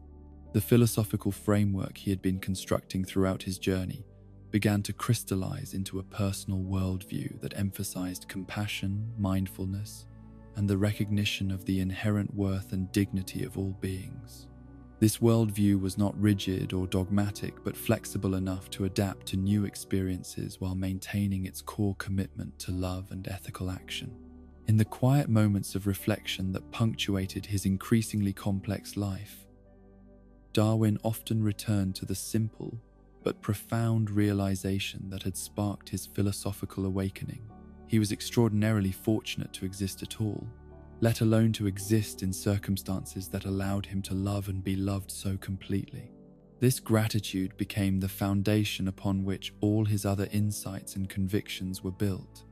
The philosophical framework he had been constructing throughout his journey began to crystallize into a personal worldview that emphasized compassion, mindfulness, and the recognition of the inherent worth and dignity of all beings. This worldview was not rigid or dogmatic, but flexible enough to adapt to new experiences while maintaining its core commitment to love and ethical action. In the quiet moments of reflection that punctuated his increasingly complex life, Darwin often returned to the simple but profound realization that had sparked his philosophical awakening. He was extraordinarily fortunate to exist at all, let alone to exist in circumstances that allowed him to love and be loved so completely. This gratitude became the foundation upon which all his other insights and convictions were built,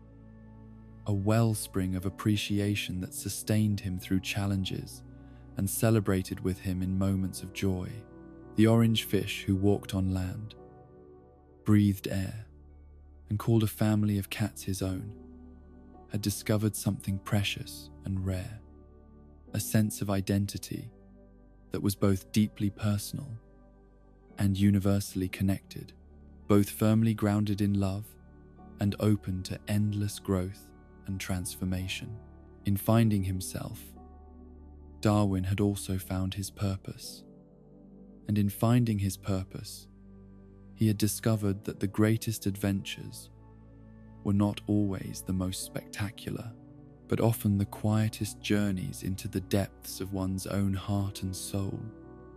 a wellspring of appreciation that sustained him through challenges and celebrated with him in moments of joy. The orange fish who walked on land, breathed air, and called a family of cats his own, had discovered something precious and rare, a sense of identity that was both deeply personal and universally connected, both firmly grounded in love and open to endless growth and transformation. In finding himself, Darwin had also found his purpose. And in finding his purpose, he had discovered that the greatest adventures were not always the most spectacular, but often the quietest journeys into the depths of one's own heart and soul.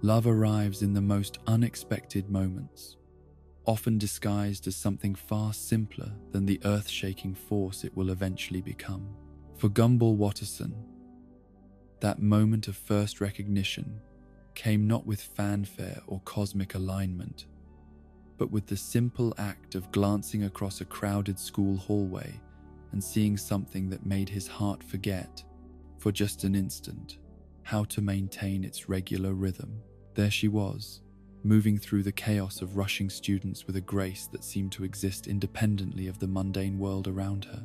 Love arrives in the most unexpected moments, often disguised as something far simpler than the earth-shaking force it will eventually become. For Gumball Watterson, that moment of first recognition came not with fanfare or cosmic alignment, but with the simple act of glancing across a crowded school hallway and seeing something that made his heart forget, for just an instant, how to maintain its regular rhythm. There she was, moving through the chaos of rushing students with a grace that seemed to exist independently of the mundane world around her.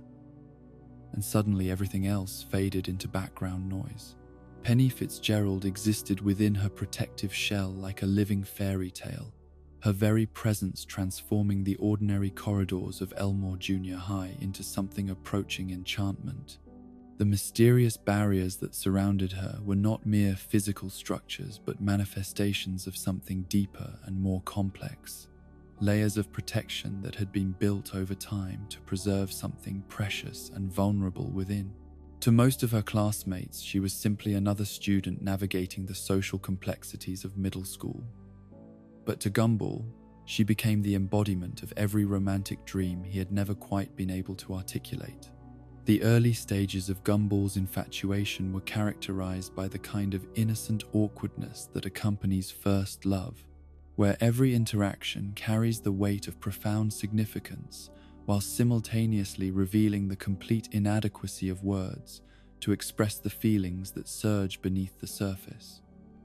And suddenly everything else faded into background noise. Penny Fitzgerald existed within her protective shell like a living fairy tale, her very presence transforming the ordinary corridors of Elmore Junior High into something approaching enchantment. The mysterious barriers that surrounded her were not mere physical structures, but manifestations of something deeper and more complex, layers of protection that had been built over time to preserve something precious and vulnerable within. To most of her classmates, she was simply another student navigating the social complexities of middle school. But to Gumball, she became the embodiment of every romantic dream he had never quite been able to articulate. The early stages of Gumball's infatuation were characterized by the kind of innocent awkwardness that accompanies first love, where every interaction carries the weight of profound significance while simultaneously revealing the complete inadequacy of words to express the feelings that surge beneath the surface.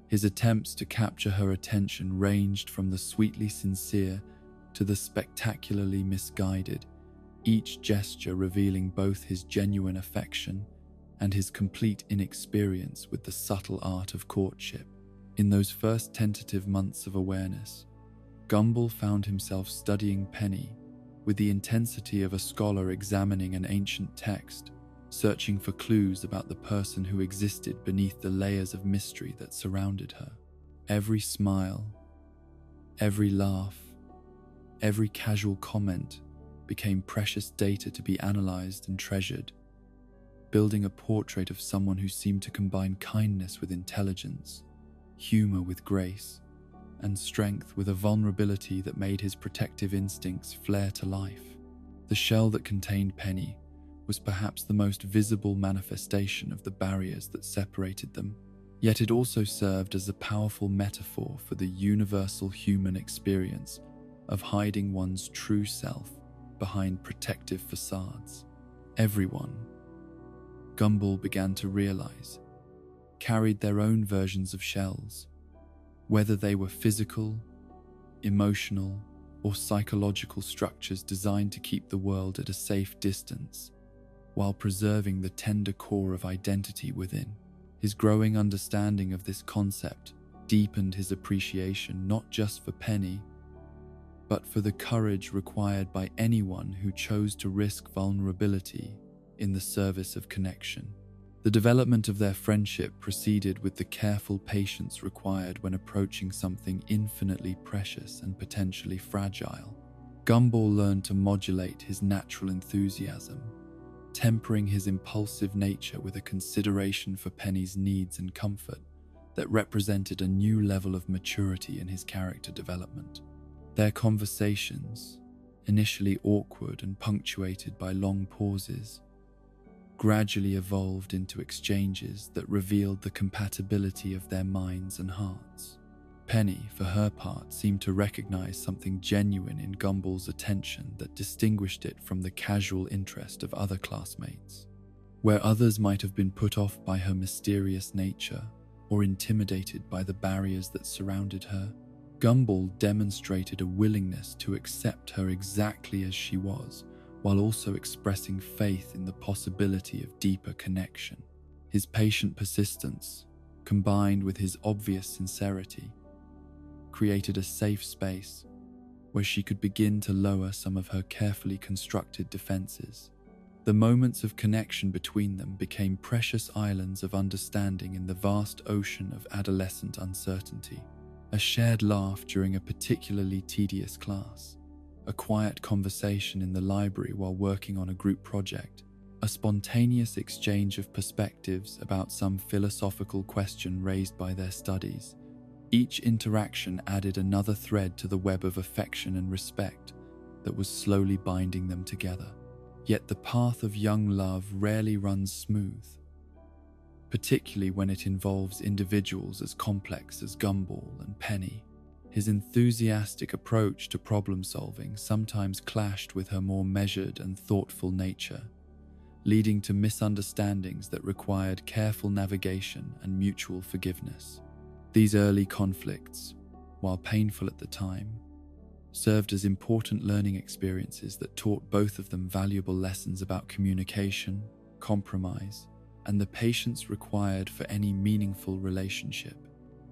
His attempts to capture her attention ranged from the sweetly sincere to the spectacularly misguided, each gesture revealing both his genuine affection and his complete inexperience with the subtle art of courtship. In those first tentative months of awareness, Gumball found himself studying Penny with the intensity of a scholar examining an ancient text, searching for clues about the person who existed beneath the layers of mystery that surrounded her. Every smile, every laugh, every casual comment became precious data to be analyzed and treasured, building a portrait of someone who seemed to combine kindness with intelligence, humor with grace, and strength with a vulnerability that made his protective instincts flare to life. The shell that contained Penny was perhaps the most visible manifestation of the barriers that separated them, yet it also served as a powerful metaphor for the universal human experience of hiding one's true self behind protective facades. Everyone, Gumball began to realize, carried their own versions of shells, whether they were physical, emotional, or psychological structures designed to keep the world at a safe distance, while preserving the tender core of identity within. His growing understanding of this concept deepened his appreciation not just for Penny, but for the courage required by anyone who chose to risk vulnerability in the service of connection. The development of their friendship proceeded with the careful patience required when approaching something infinitely precious and potentially fragile. Gumball learned to modulate his natural enthusiasm, tempering his impulsive nature with a consideration for Penny's needs and comfort that represented a new level of maturity in his character development. Their conversations, initially awkward and punctuated by long pauses, gradually evolved into exchanges that revealed the compatibility of their minds and hearts. Penny, for her part, seemed to recognize something genuine in Gumball's attention that distinguished it from the casual interest of other classmates. Where others might have been put off by her mysterious nature or intimidated by the barriers that surrounded her, Gumball demonstrated a willingness to accept her exactly as she was, while also expressing faith in the possibility of deeper connection. His patient persistence, combined with his obvious sincerity, created a safe space where she could begin to lower some of her carefully constructed defenses. The moments of connection between them became precious islands of understanding in the vast ocean of adolescent uncertainty. A shared laugh during a particularly tedious class, a quiet conversation in the library while working on a group project, a spontaneous exchange of perspectives about some philosophical question raised by their studies. Each interaction added another thread to the web of affection and respect that was slowly binding them together. Yet the path of young love rarely runs smooth, particularly when it involves individuals as complex as Gumball and Penny. His enthusiastic approach to problem-solving sometimes clashed with her more measured and thoughtful nature, leading to misunderstandings that required careful navigation and mutual forgiveness. These early conflicts, while painful at the time, served as important learning experiences that taught both of them valuable lessons about communication, compromise, and the patience required for any meaningful relationship.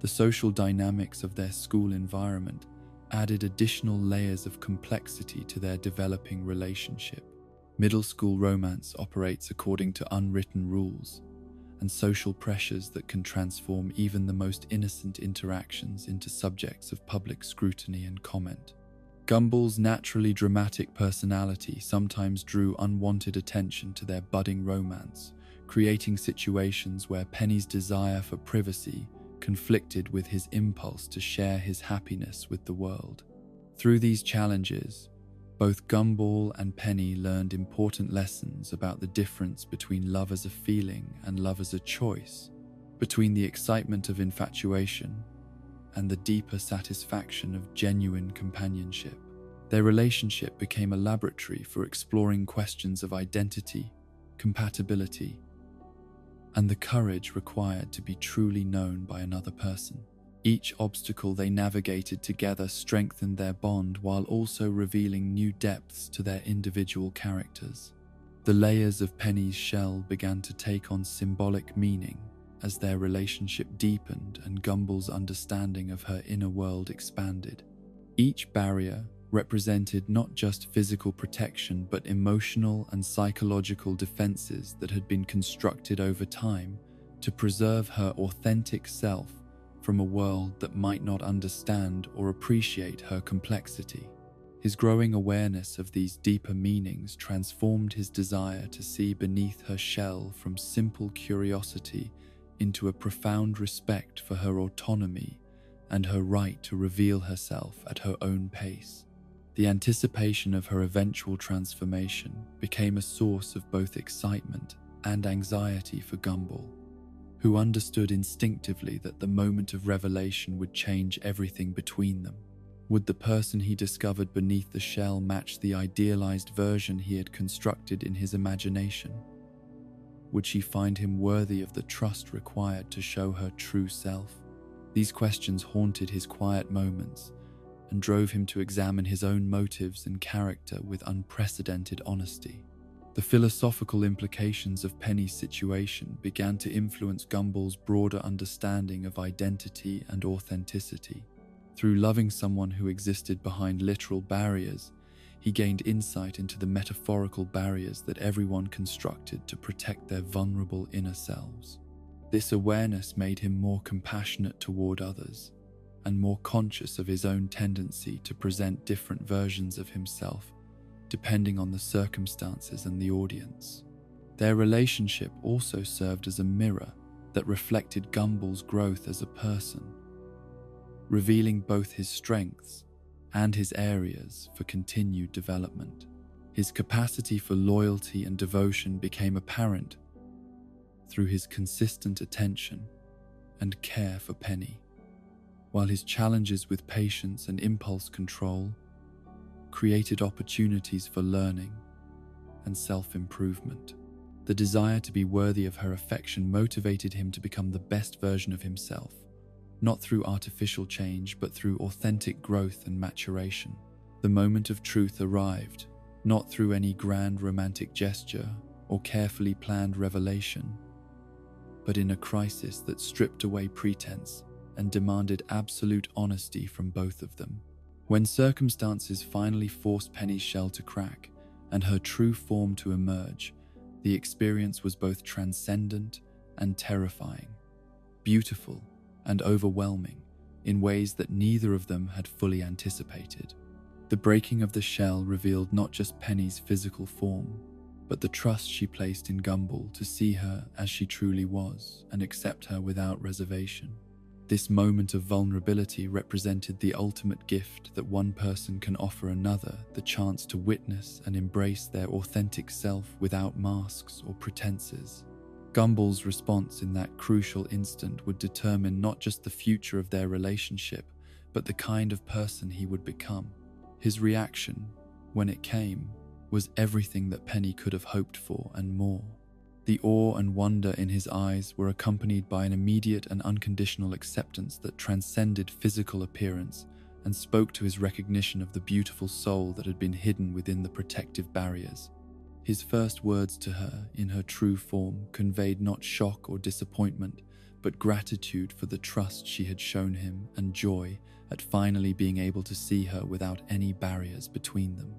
The social dynamics of their school environment added additional layers of complexity to their developing relationship. Middle school romance operates according to unwritten rules and social pressures that can transform even the most innocent interactions into subjects of public scrutiny and comment. Gumball's naturally dramatic personality sometimes drew unwanted attention to their budding romance, creating situations where Penny's desire for privacy conflicted with his impulse to share his happiness with the world. Through these challenges, both Gumball and Penny learned important lessons about the difference between love as a feeling and love as a choice, between the excitement of infatuation and the deeper satisfaction of genuine companionship. Their relationship became a laboratory for exploring questions of identity, compatibility, and the courage required to be truly known by another person. Each obstacle they navigated together strengthened their bond while also revealing new depths to their individual characters. The layers of Penny's shell began to take on symbolic meaning as their relationship deepened and Gumball's understanding of her inner world expanded. Each barrier represented not just physical protection but emotional and psychological defenses that had been constructed over time to preserve her authentic self from a world that might not understand or appreciate her complexity. His growing awareness of these deeper meanings transformed his desire to see beneath her shell from simple curiosity into a profound respect for her autonomy and her right to reveal herself at her own pace. The anticipation of her eventual transformation became a source of both excitement and anxiety for Gumball, who understood instinctively that the moment of revelation would change everything between them. Would the person he discovered beneath the shell match the idealized version he had constructed in his imagination? Would she find him worthy of the trust required to show her true self? These questions haunted his quiet moments and drove him to examine his own motives and character with unprecedented honesty. The philosophical implications of Penny's situation began to influence Gumball's broader understanding of identity and authenticity. Through loving someone who existed behind literal barriers, he gained insight into the metaphorical barriers that everyone constructed to protect their vulnerable inner selves. This awareness made him more compassionate toward others and more conscious of his own tendency to present different versions of himself depending on the circumstances and the audience. Their relationship also served as a mirror that reflected Gumball's growth as a person, revealing both his strengths and his areas for continued development. His capacity for loyalty and devotion became apparent through his consistent attention and care for Penny, while his challenges with patience and impulse control created opportunities for learning and self-improvement. The desire to be worthy of her affection motivated him to become the best version of himself, not through artificial change but through authentic growth and maturation. The moment of truth arrived, not through any grand romantic gesture or carefully planned revelation, but in a crisis that stripped away pretense and demanded absolute honesty from both of them. When circumstances finally forced Penny's shell to crack and her true form to emerge, the experience was both transcendent and terrifying, beautiful and overwhelming in ways that neither of them had fully anticipated. The breaking of the shell revealed not just Penny's physical form, but the trust she placed in Gumball to see her as she truly was and accept her without reservation. This moment of vulnerability represented the ultimate gift that one person can offer another, the chance to witness and embrace their authentic self without masks or pretenses. Gumball's response in that crucial instant would determine not just the future of their relationship, but the kind of person he would become. His reaction, when it came, was everything that Penny could have hoped for and more. The awe and wonder in his eyes were accompanied by an immediate and unconditional acceptance that transcended physical appearance and spoke to his recognition of the beautiful soul that had been hidden within the protective barriers. His first words to her, in her true form, conveyed not shock or disappointment, but gratitude for the trust she had shown him and joy at finally being able to see her without any barriers between them.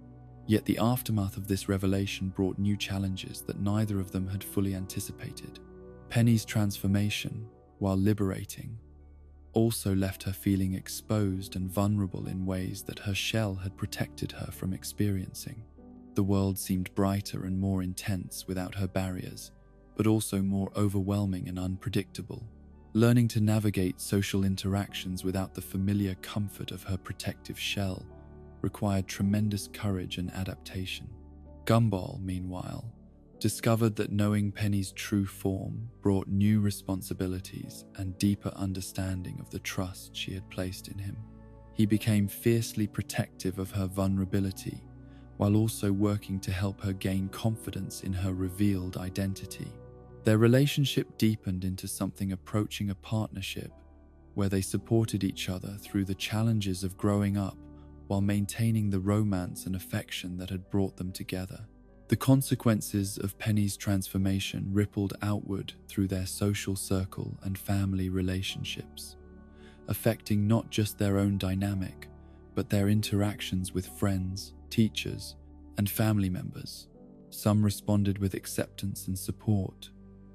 Yet the aftermath of this revelation brought new challenges that neither of them had fully anticipated. Penny's transformation, while liberating, also left her feeling exposed and vulnerable in ways that her shell had protected her from experiencing. The world seemed brighter and more intense without her barriers, but also more overwhelming and unpredictable. Learning to navigate social interactions without the familiar comfort of her protective shell required tremendous courage and adaptation. Gumball, meanwhile, discovered that knowing Penny's true form brought new responsibilities and deeper understanding of the trust she had placed in him. He became fiercely protective of her vulnerability, while also working to help her gain confidence in her revealed identity. Their relationship deepened into something approaching a partnership, where they supported each other through the challenges of growing up while maintaining the romance and affection that had brought them together. The consequences of Penny's transformation rippled outward through their social circle and family relationships, affecting not just their own dynamic, but their interactions with friends, teachers, and family members. Some responded with acceptance and support,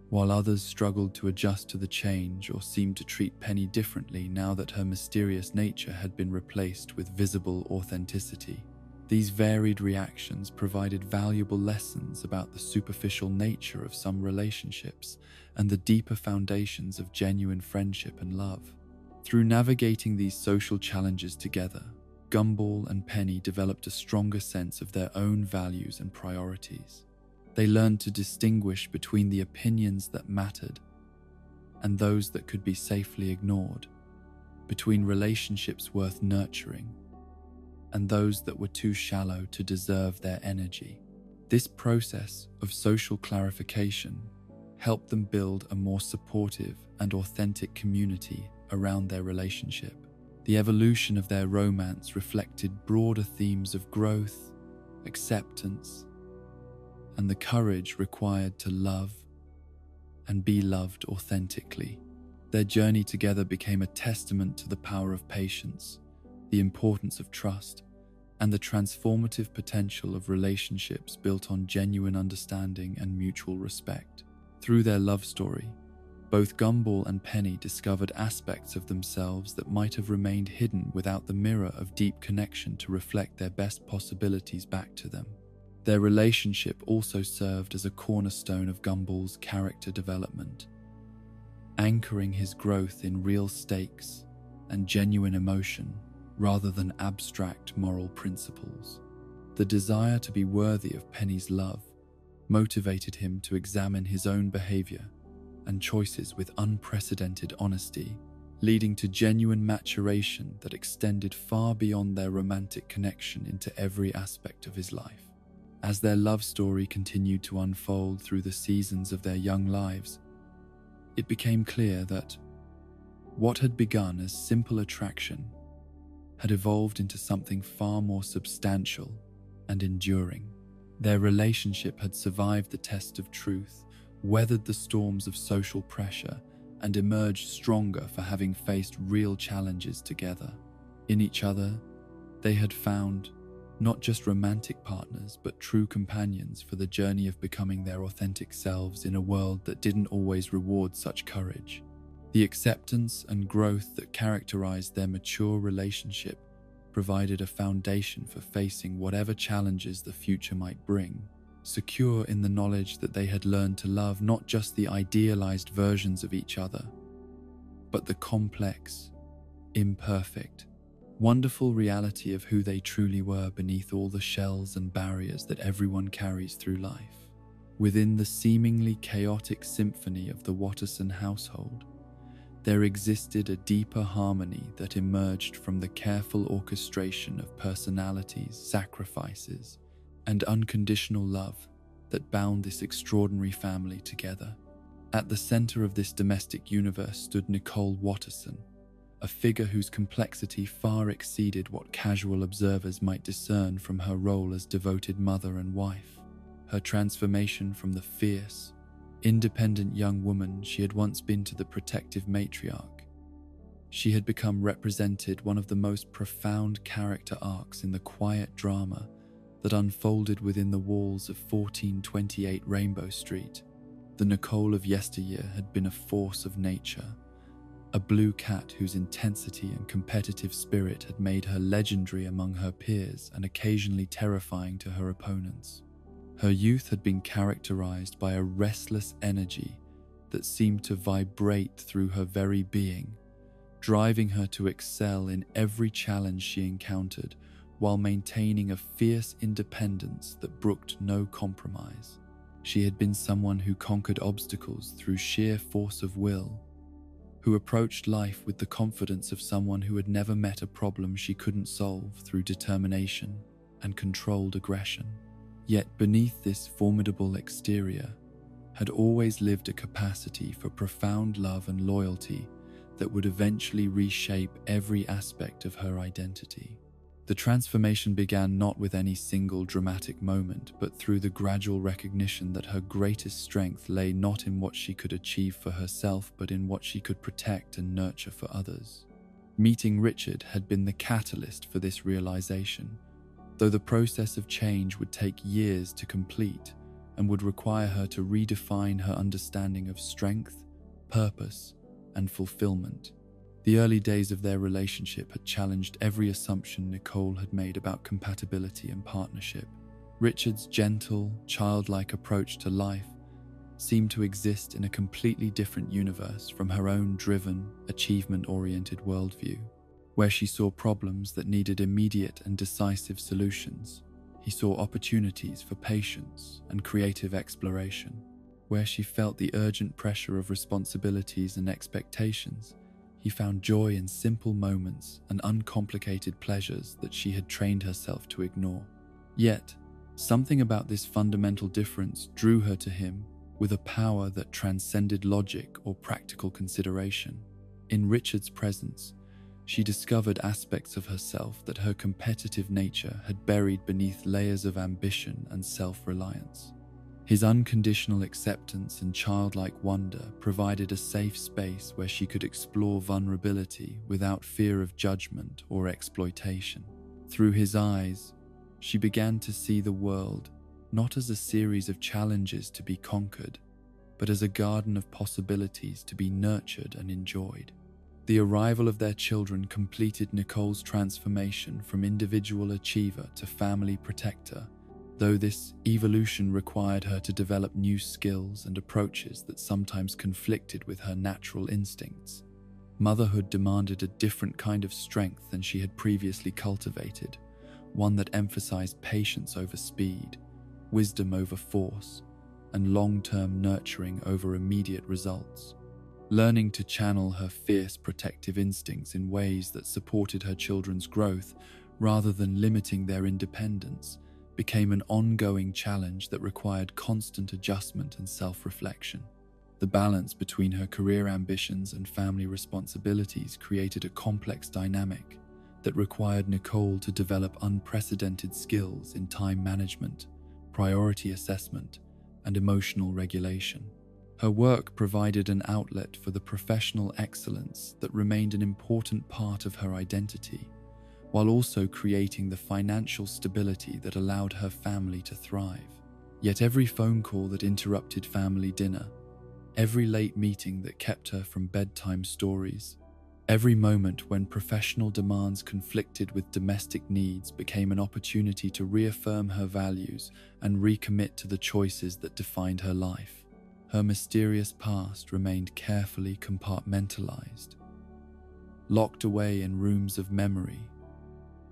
while others struggled to adjust to the change or seemed to treat Penny differently now that her mysterious nature had been replaced with visible authenticity. These varied reactions provided valuable lessons about the superficial nature of some relationships and the deeper foundations of genuine friendship and love. Through navigating these social challenges together, Gumball and Penny developed a stronger sense of their own values and priorities. They learned to distinguish between the opinions that mattered and those that could be safely ignored, between relationships worth nurturing and those that were too shallow to deserve their energy. This process of social clarification helped them build a more supportive and authentic community around their relationship. The evolution of their romance reflected broader themes of growth, acceptance, and the courage required to love and be loved authentically. Their journey together became a testament to the power of patience, the importance of trust, and the transformative potential of relationships built on genuine understanding and mutual respect. Through their love story, both Gumball and Penny discovered aspects of themselves that might have remained hidden without the mirror of deep connection to reflect their best possibilities back to them. Their relationship also served as a cornerstone of Gumball's character development, anchoring his growth in real stakes and genuine emotion rather than abstract moral principles. The desire to be worthy of Penny's love motivated him to examine his own behavior and choices with unprecedented honesty, leading to genuine maturation that extended far beyond their romantic connection into every aspect of his life. As their love story continued to unfold through the seasons of their young lives, it became clear that what had begun as simple attraction had evolved into something far more substantial and enduring. Their relationship had survived the test of truth, weathered the storms of social pressure, and emerged stronger for having faced real challenges together. In each other, they had found not just romantic partners, but true companions for the journey of becoming their authentic selves in a world that didn't always reward such courage. The acceptance and growth that characterized their mature relationship provided a foundation for facing whatever challenges the future might bring, secure in the knowledge that they had learned to love not just the idealized versions of each other, but the complex, imperfect, wonderful reality of who they truly were beneath all the shells and barriers that everyone carries through life. Within the seemingly chaotic symphony of the Watterson household, there existed a deeper harmony that emerged from the careful orchestration of personalities, sacrifices, and unconditional love that bound this extraordinary family together. At the center of this domestic universe stood Nicole Watterson, a figure whose complexity far exceeded what casual observers might discern from her role as devoted mother and wife. Her transformation from the fierce, independent young woman she had once been to the protective matriarch. She had become represented one of the most profound character arcs in the quiet drama that unfolded within the walls of 1428 Rainbow Street. The Nicole of yesteryear had been a force of nature, a blue cat whose intensity and competitive spirit had made her legendary among her peers and occasionally terrifying to her opponents. Her youth had been characterized by a restless energy that seemed to vibrate through her very being, driving her to excel in every challenge she encountered while maintaining a fierce independence that brooked no compromise. She had been someone who conquered obstacles through sheer force of will, who approached life with the confidence of someone who had never met a problem she couldn't solve through determination and controlled aggression. Yet beneath this formidable exterior had always lived a capacity for profound love and loyalty that would eventually reshape every aspect of her identity. The transformation began not with any single dramatic moment, but through the gradual recognition that her greatest strength lay not in what she could achieve for herself, but in what she could protect and nurture for others. Meeting Richard had been the catalyst for this realization, though the process of change would take years to complete and would require her to redefine her understanding of strength, purpose, and fulfillment. The early days of their relationship had challenged every assumption Nicole had made about compatibility and partnership. Richard's gentle, childlike approach to life seemed to exist in a completely different universe from her own driven, achievement-oriented worldview. Where she saw problems that needed immediate and decisive solutions, he saw opportunities for patience and creative exploration. Where she felt the urgent pressure of responsibilities and expectations, he found joy in simple moments and uncomplicated pleasures that she had trained herself to ignore. Yet, something about this fundamental difference drew her to him with a power that transcended logic or practical consideration. In Richard's presence, she discovered aspects of herself that her competitive nature had buried beneath layers of ambition and self-reliance. His unconditional acceptance and childlike wonder provided a safe space where she could explore vulnerability without fear of judgment or exploitation. Through his eyes, she began to see the world not as a series of challenges to be conquered, but as a garden of possibilities to be nurtured and enjoyed. The arrival of their children completed Nicole's transformation from individual achiever to family protector, though this evolution required her to develop new skills and approaches that sometimes conflicted with her natural instincts. Motherhood demanded a different kind of strength than she had previously cultivated, one that emphasized patience over speed, wisdom over force, and long-term nurturing over immediate results. Learning to channel her fierce protective instincts in ways that supported her children's growth rather than limiting their independence became an ongoing challenge that required constant adjustment and self-reflection. The balance between her career ambitions and family responsibilities created a complex dynamic that required Nicole to develop unprecedented skills in time management, priority assessment, and emotional regulation. Her work provided an outlet for the professional excellence that remained an important part of her identity, while also creating the financial stability that allowed her family to thrive. Yet every phone call that interrupted family dinner, every late meeting that kept her from bedtime stories, every moment when professional demands conflicted with domestic needs became an opportunity to reaffirm her values and recommit to the choices that defined her life. Her mysterious past remained carefully compartmentalized, locked away in rooms of memory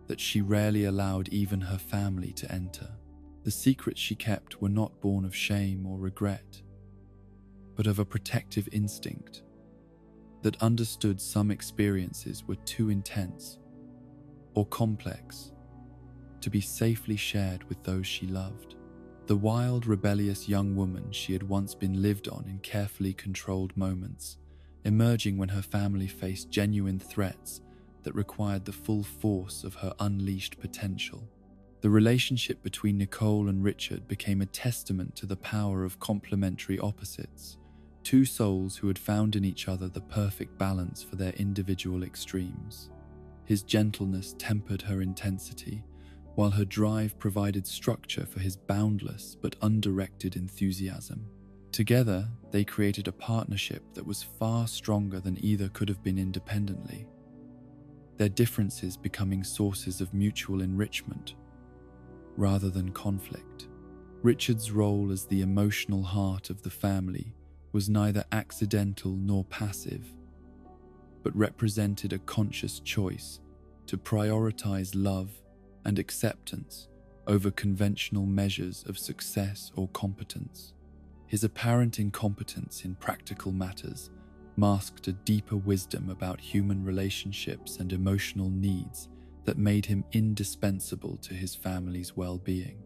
that she rarely allowed even her family to enter. The secrets she kept were not born of shame or regret, but of a protective instinct that understood some experiences were too intense or complex to be safely shared with those she loved. The wild, rebellious young woman she had once been lived on in carefully controlled moments, emerging when her family faced genuine threats that required the full force of her unleashed potential. The relationship between Nicole and Richard became a testament to the power of complementary opposites, two souls who had found in each other the perfect balance for their individual extremes. His gentleness tempered her intensity, while her drive provided structure for his boundless but undirected enthusiasm. Together, they created a partnership that was far stronger than either could have been independently, their differences becoming sources of mutual enrichment rather than conflict. Richard's role as the emotional heart of the family was neither accidental nor passive, but represented a conscious choice to prioritize love and acceptance over conventional measures of success or competence. His apparent incompetence in practical matters masked a deeper wisdom about human relationships and emotional needs that made him indispensable to his family's well-being.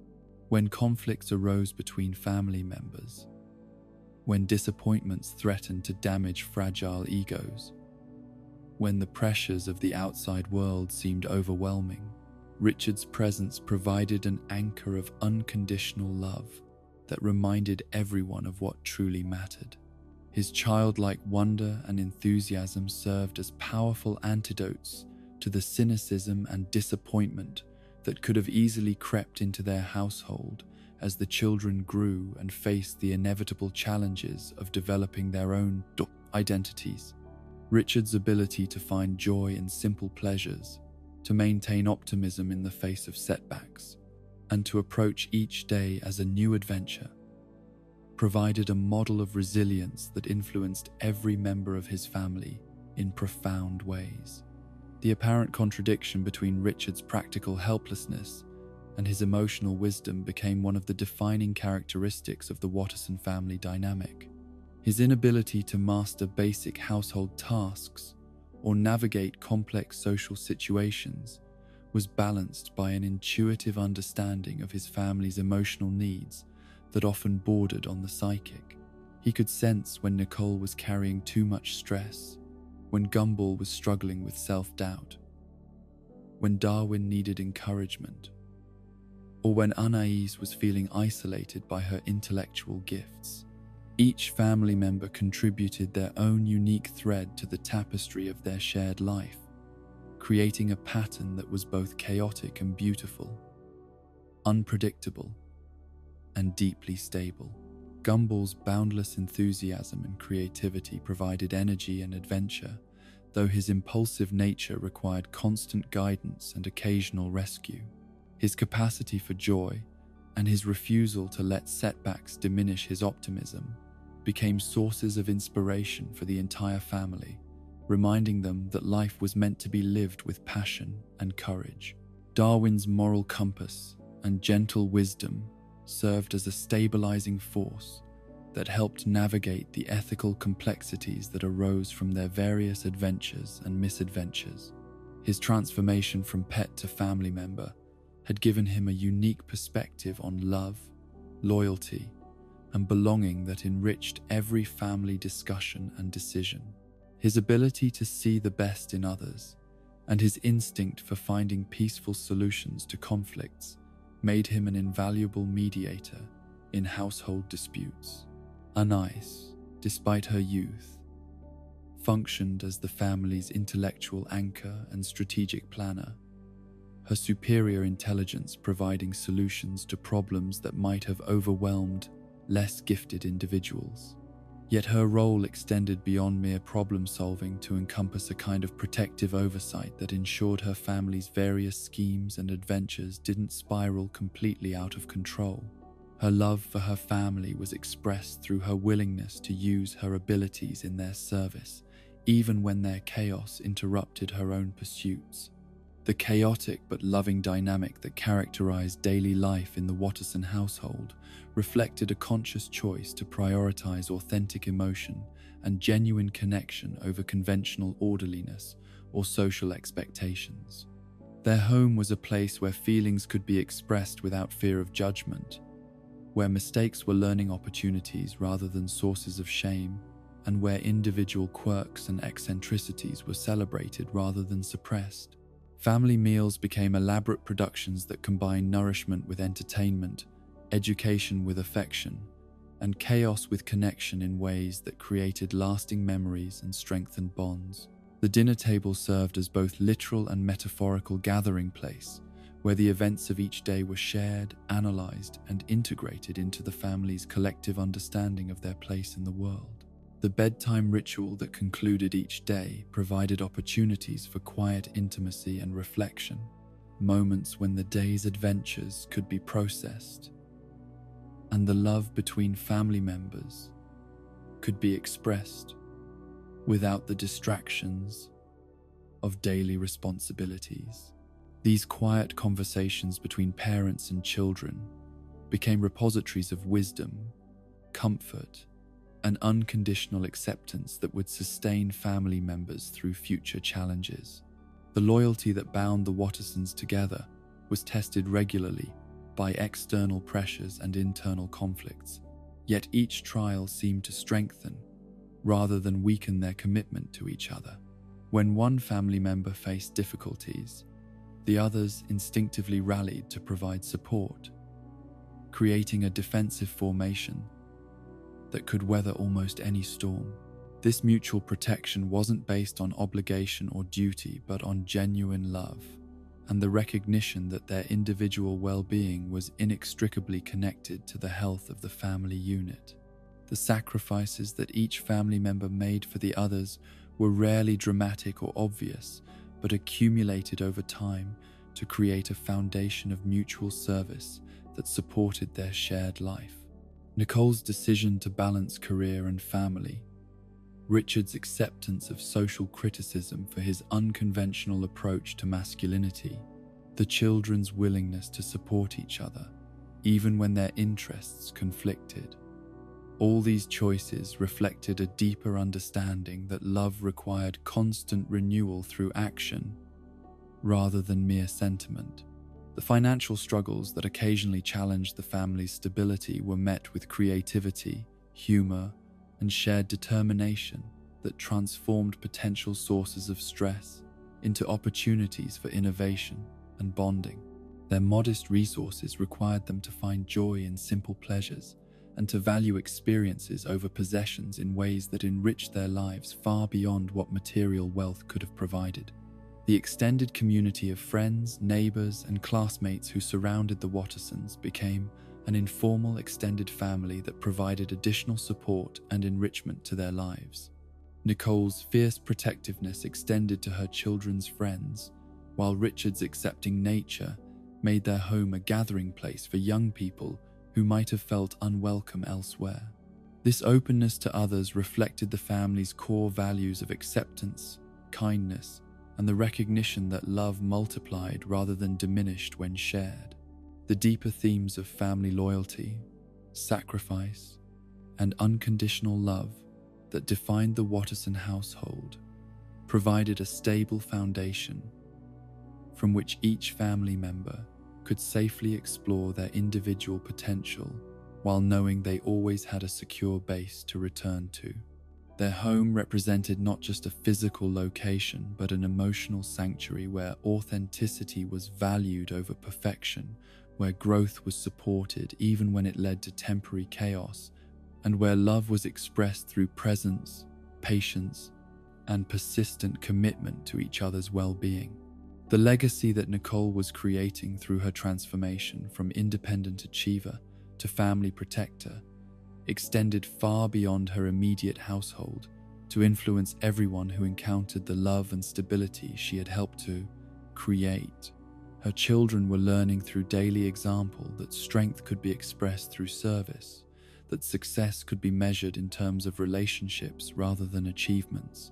When conflicts arose between family members, when disappointments threatened to damage fragile egos, when the pressures of the outside world seemed overwhelming, Richard's presence provided an anchor of unconditional love that reminded everyone of what truly mattered. His childlike wonder and enthusiasm served as powerful antidotes to the cynicism and disappointment that could have easily crept into their household as the children grew and faced the inevitable challenges of developing their own identities. Richard's ability to find joy in simple pleasures, to maintain optimism in the face of setbacks, and to approach each day as a new adventure, provided a model of resilience that influenced every member of his family in profound ways. The apparent contradiction between Richard's practical helplessness and his emotional wisdom became one of the defining characteristics of the Watterson family dynamic. His inability to master basic household tasks or navigate complex social situations was balanced by an intuitive understanding of his family's emotional needs that often bordered on the psychic. He could sense when Nicole was carrying too much stress, when Gumball was struggling with self-doubt, when Darwin needed encouragement, or when Anais was feeling isolated by her intellectual gifts. Each family member contributed their own unique thread to the tapestry of their shared life, creating a pattern that was both chaotic and beautiful, unpredictable, and deeply stable. Gumball's boundless enthusiasm and creativity provided energy and adventure, though his impulsive nature required constant guidance and occasional rescue. His capacity for joy and his refusal to let setbacks diminish his optimism became sources of inspiration for the entire family, reminding them that life was meant to be lived with passion and courage. Darwin's moral compass and gentle wisdom served as a stabilizing force that helped navigate the ethical complexities that arose from their various adventures and misadventures. His transformation from pet to family member had given him a unique perspective on love, loyalty, and belonging that enriched every family discussion and decision. His ability to see the best in others and his instinct for finding peaceful solutions to conflicts made him an invaluable mediator in household disputes. Anais, despite her youth, functioned as the family's intellectual anchor and strategic planner, her superior intelligence providing solutions to problems that might have overwhelmed less gifted individuals. Yet her role extended beyond mere problem-solving to encompass a kind of protective oversight that ensured her family's various schemes and adventures didn't spiral completely out of control. Her love for her family was expressed through her willingness to use her abilities in their service, even when their chaos interrupted her own pursuits. The chaotic but loving dynamic that characterized daily life in the Watterson household reflected a conscious choice to prioritize authentic emotion and genuine connection over conventional orderliness or social expectations. Their home was a place where feelings could be expressed without fear of judgment, where mistakes were learning opportunities rather than sources of shame, and where individual quirks and eccentricities were celebrated rather than suppressed. Family meals became elaborate productions that combined nourishment with entertainment, education with affection, and chaos with connection in ways that created lasting memories and strengthened bonds. The dinner table served as both literal and metaphorical gathering place, where the events of each day were shared, analyzed, and integrated into the family's collective understanding of their place in the world. The bedtime ritual that concluded each day provided opportunities for quiet intimacy and reflection, moments when the day's adventures could be processed, and the love between family members could be expressed without the distractions of daily responsibilities. These quiet conversations between parents and children became repositories of wisdom, comfort, and unconditional acceptance that would sustain family members through future challenges. The loyalty that bound the Wattersons together was tested regularly by external pressures and internal conflicts, yet each trial seemed to strengthen rather than weaken their commitment to each other. When one family member faced difficulties, the others instinctively rallied to provide support, creating a defensive formation that could weather almost any storm. This mutual protection wasn't based on obligation or duty, but on genuine love and the recognition that their individual well-being was inextricably connected to the health of the family unit. The sacrifices that each family member made for the others were rarely dramatic or obvious, but accumulated over time to create a foundation of mutual service that supported their shared life. Nicole's decision to balance career and family, Richard's acceptance of social criticism for his unconventional approach to masculinity, the children's willingness to support each other, even when their interests conflicted. All these choices reflected a deeper understanding that love required constant renewal through action, rather than mere sentiment. The financial struggles that occasionally challenged the family's stability were met with creativity, humor, and shared determination that transformed potential sources of stress into opportunities for innovation and bonding. Their modest resources required them to find joy in simple pleasures and to value experiences over possessions in ways that enriched their lives far beyond what material wealth could have provided. The extended community of friends, neighbors, and classmates who surrounded the Wattersons became an informal extended family that provided additional support and enrichment to their lives. Nicole's fierce protectiveness extended to her children's friends, while Richard's accepting nature made their home a gathering place for young people who might have felt unwelcome elsewhere. This openness to others reflected the family's core values of acceptance, kindness, and the recognition that love multiplied rather than diminished when shared. The deeper themes of family loyalty, sacrifice, and unconditional love that defined the Watterson household provided a stable foundation from which each family member could safely explore their individual potential while knowing they always had a secure base to return to. Their home represented not just a physical location, but an emotional sanctuary where authenticity was valued over perfection, where growth was supported even when it led to temporary chaos, and where love was expressed through presence, patience, and persistent commitment to each other's well-being. The legacy that Nicole was creating through her transformation from independent achiever to family protector extended far beyond her immediate household to influence everyone who encountered the love and stability she had helped to create. Her children were learning through daily example that strength could be expressed through service, that success could be measured in terms of relationships rather than achievements,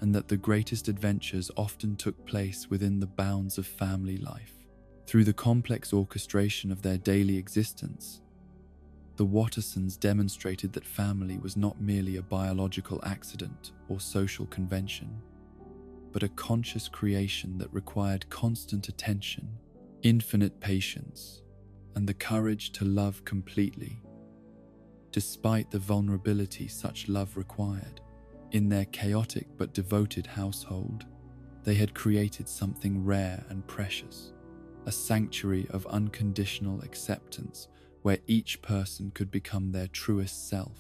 and that the greatest adventures often took place within the bounds of family life. Through the complex orchestration of their daily existence, the Wattersons demonstrated that family was not merely a biological accident or social convention, but a conscious creation that required constant attention, infinite patience, and the courage to love completely, despite the vulnerability such love required. In their chaotic but devoted household, they had created something rare and precious, a sanctuary of unconditional acceptance where each person could become their truest self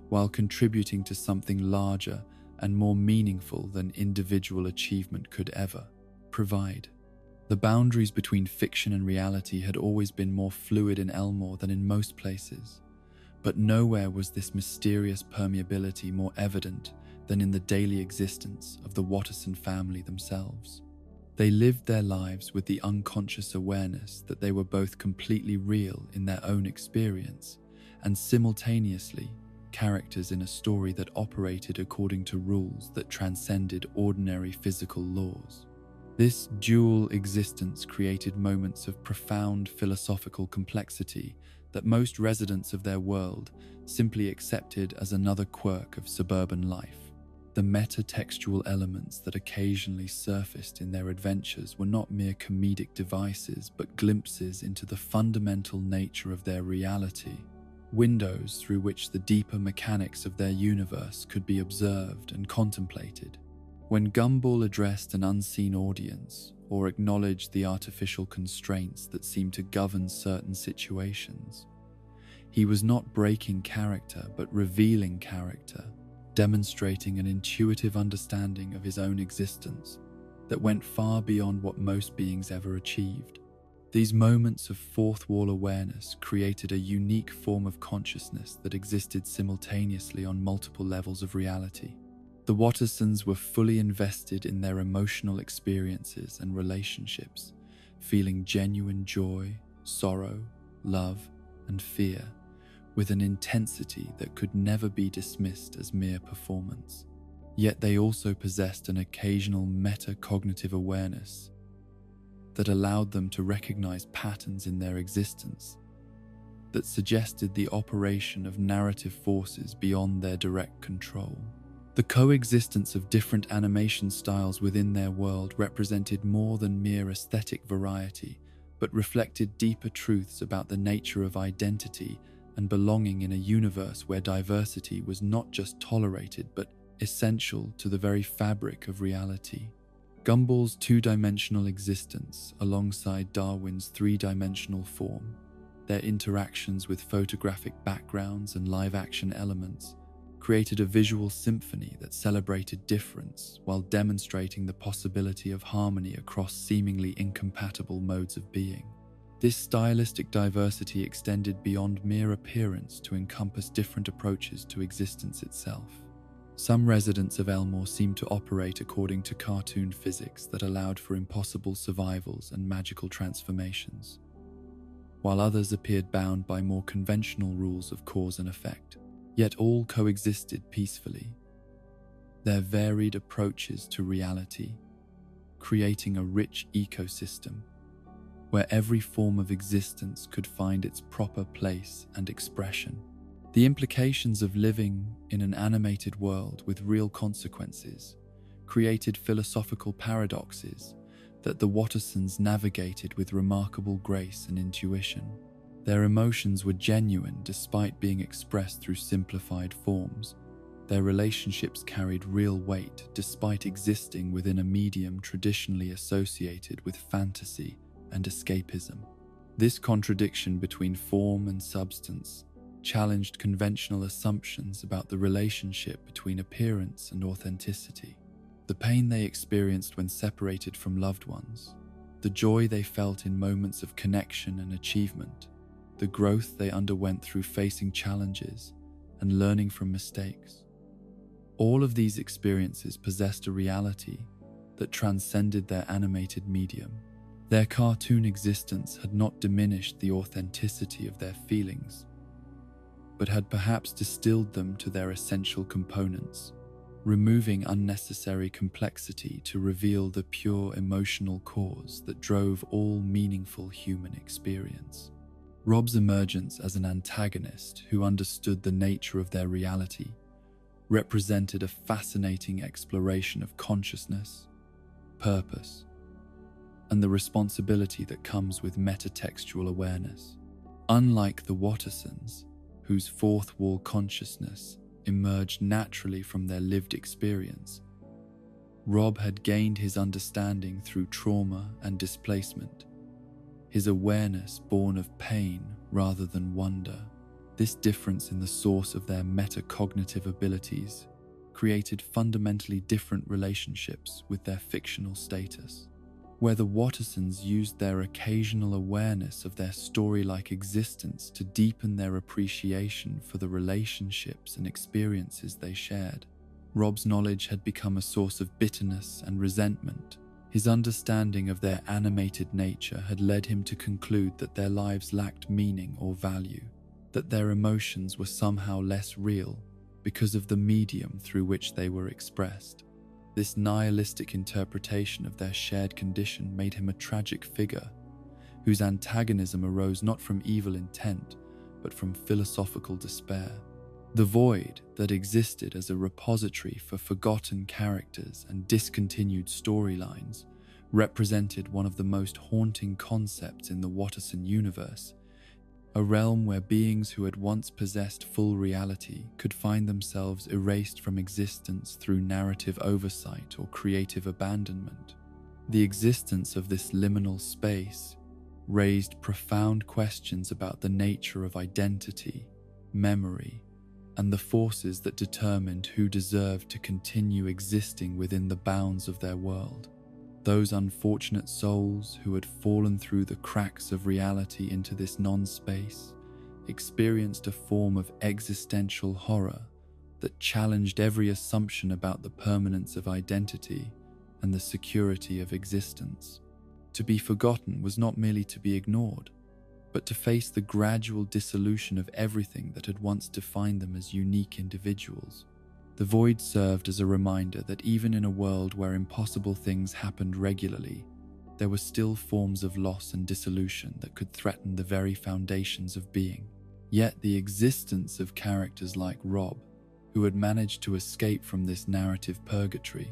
while contributing to something larger and more meaningful than individual achievement could ever provide. The boundaries between fiction and reality had always been more fluid in Elmore than in most places, but nowhere was this mysterious permeability more evident than in the daily existence of the Watterson family themselves. They lived their lives with the unconscious awareness that they were both completely real in their own experience and simultaneously characters in a story that operated according to rules that transcended ordinary physical laws. This dual existence created moments of profound philosophical complexity that most residents of their world simply accepted as another quirk of suburban life. The meta-textual elements that occasionally surfaced in their adventures were not mere comedic devices, but glimpses into the fundamental nature of their reality, windows through which the deeper mechanics of their universe could be observed and contemplated. When Gumball addressed an unseen audience or acknowledged the artificial constraints that seemed to govern certain situations, he was not breaking character but revealing character, demonstrating an intuitive understanding of his own existence that went far beyond what most beings ever achieved. These moments of fourth wall awareness created a unique form of consciousness that existed simultaneously on multiple levels of reality. The Wattersons were fully invested in their emotional experiences and relationships, feeling genuine joy, sorrow, love, and fear, with an intensity that could never be dismissed as mere performance. Yet they also possessed an occasional metacognitive awareness that allowed them to recognize patterns in their existence that suggested the operation of narrative forces beyond their direct control. The coexistence of different animation styles within their world represented more than mere aesthetic variety, but reflected deeper truths about the nature of identity and belonging in a universe where diversity was not just tolerated but essential to the very fabric of reality. Gumball's two-dimensional existence alongside Darwin's three-dimensional form, their interactions with photographic backgrounds and live-action elements, created a visual symphony that celebrated difference while demonstrating the possibility of harmony across seemingly incompatible modes of being. This stylistic diversity extended beyond mere appearance to encompass different approaches to existence itself. Some residents of Elmore seemed to operate according to cartoon physics that allowed for impossible survivals and magical transformations, while others appeared bound by more conventional rules of cause and effect. Yet all coexisted peacefully, their varied approaches to reality, creating a rich ecosystem where every form of existence could find its proper place and expression. The implications of living in an animated world with real consequences created philosophical paradoxes that the Wattersons navigated with remarkable grace and intuition. Their emotions were genuine despite being expressed through simplified forms. Their relationships carried real weight despite existing within a medium traditionally associated with fantasy and escapism. This contradiction between form and substance challenged conventional assumptions about the relationship between appearance and authenticity. The pain they experienced when separated from loved ones, the joy they felt in moments of connection and achievement, the growth they underwent through facing challenges and learning from mistakes. All of these experiences possessed a reality that transcended their animated medium. Their cartoon existence had not diminished the authenticity of their feelings, but had perhaps distilled them to their essential components, removing unnecessary complexity to reveal the pure emotional cause that drove all meaningful human experience. Rob's emergence as an antagonist who understood the nature of their reality represented a fascinating exploration of consciousness, purpose, and the responsibility that comes with metatextual awareness. Unlike the Wattersons, whose fourth wall consciousness emerged naturally from their lived experience, Rob had gained his understanding through trauma and displacement, his awareness born of pain rather than wonder. This difference in the source of their metacognitive abilities created fundamentally different relationships with their fictional status. where the Wattersons used their occasional awareness of their story-like existence to deepen their appreciation for the relationships and experiences they shared. Rob's knowledge had become a source of bitterness and resentment. His understanding of their animated nature had led him to conclude that their lives lacked meaning or value, that their emotions were somehow less real because of the medium through which they were expressed. This nihilistic interpretation of their shared condition made him a tragic figure, whose antagonism arose not from evil intent, but from philosophical despair. The void that existed as a repository for forgotten characters and discontinued storylines represented one of the most haunting concepts in the Watterson universe, a realm where beings who had once possessed full reality could find themselves erased from existence through narrative oversight or creative abandonment. The existence of this liminal space raised profound questions about the nature of identity, memory, and the forces that determined who deserved to continue existing within the bounds of their world. Those unfortunate souls who had fallen through the cracks of reality into this non-space experienced a form of existential horror that challenged every assumption about the permanence of identity and the security of existence. To be forgotten was not merely to be ignored, but to face the gradual dissolution of everything that had once defined them as unique individuals. The void served as a reminder that even in a world where impossible things happened regularly, there were still forms of loss and dissolution that could threaten the very foundations of being. Yet the existence of characters like Rob, who had managed to escape from this narrative purgatory,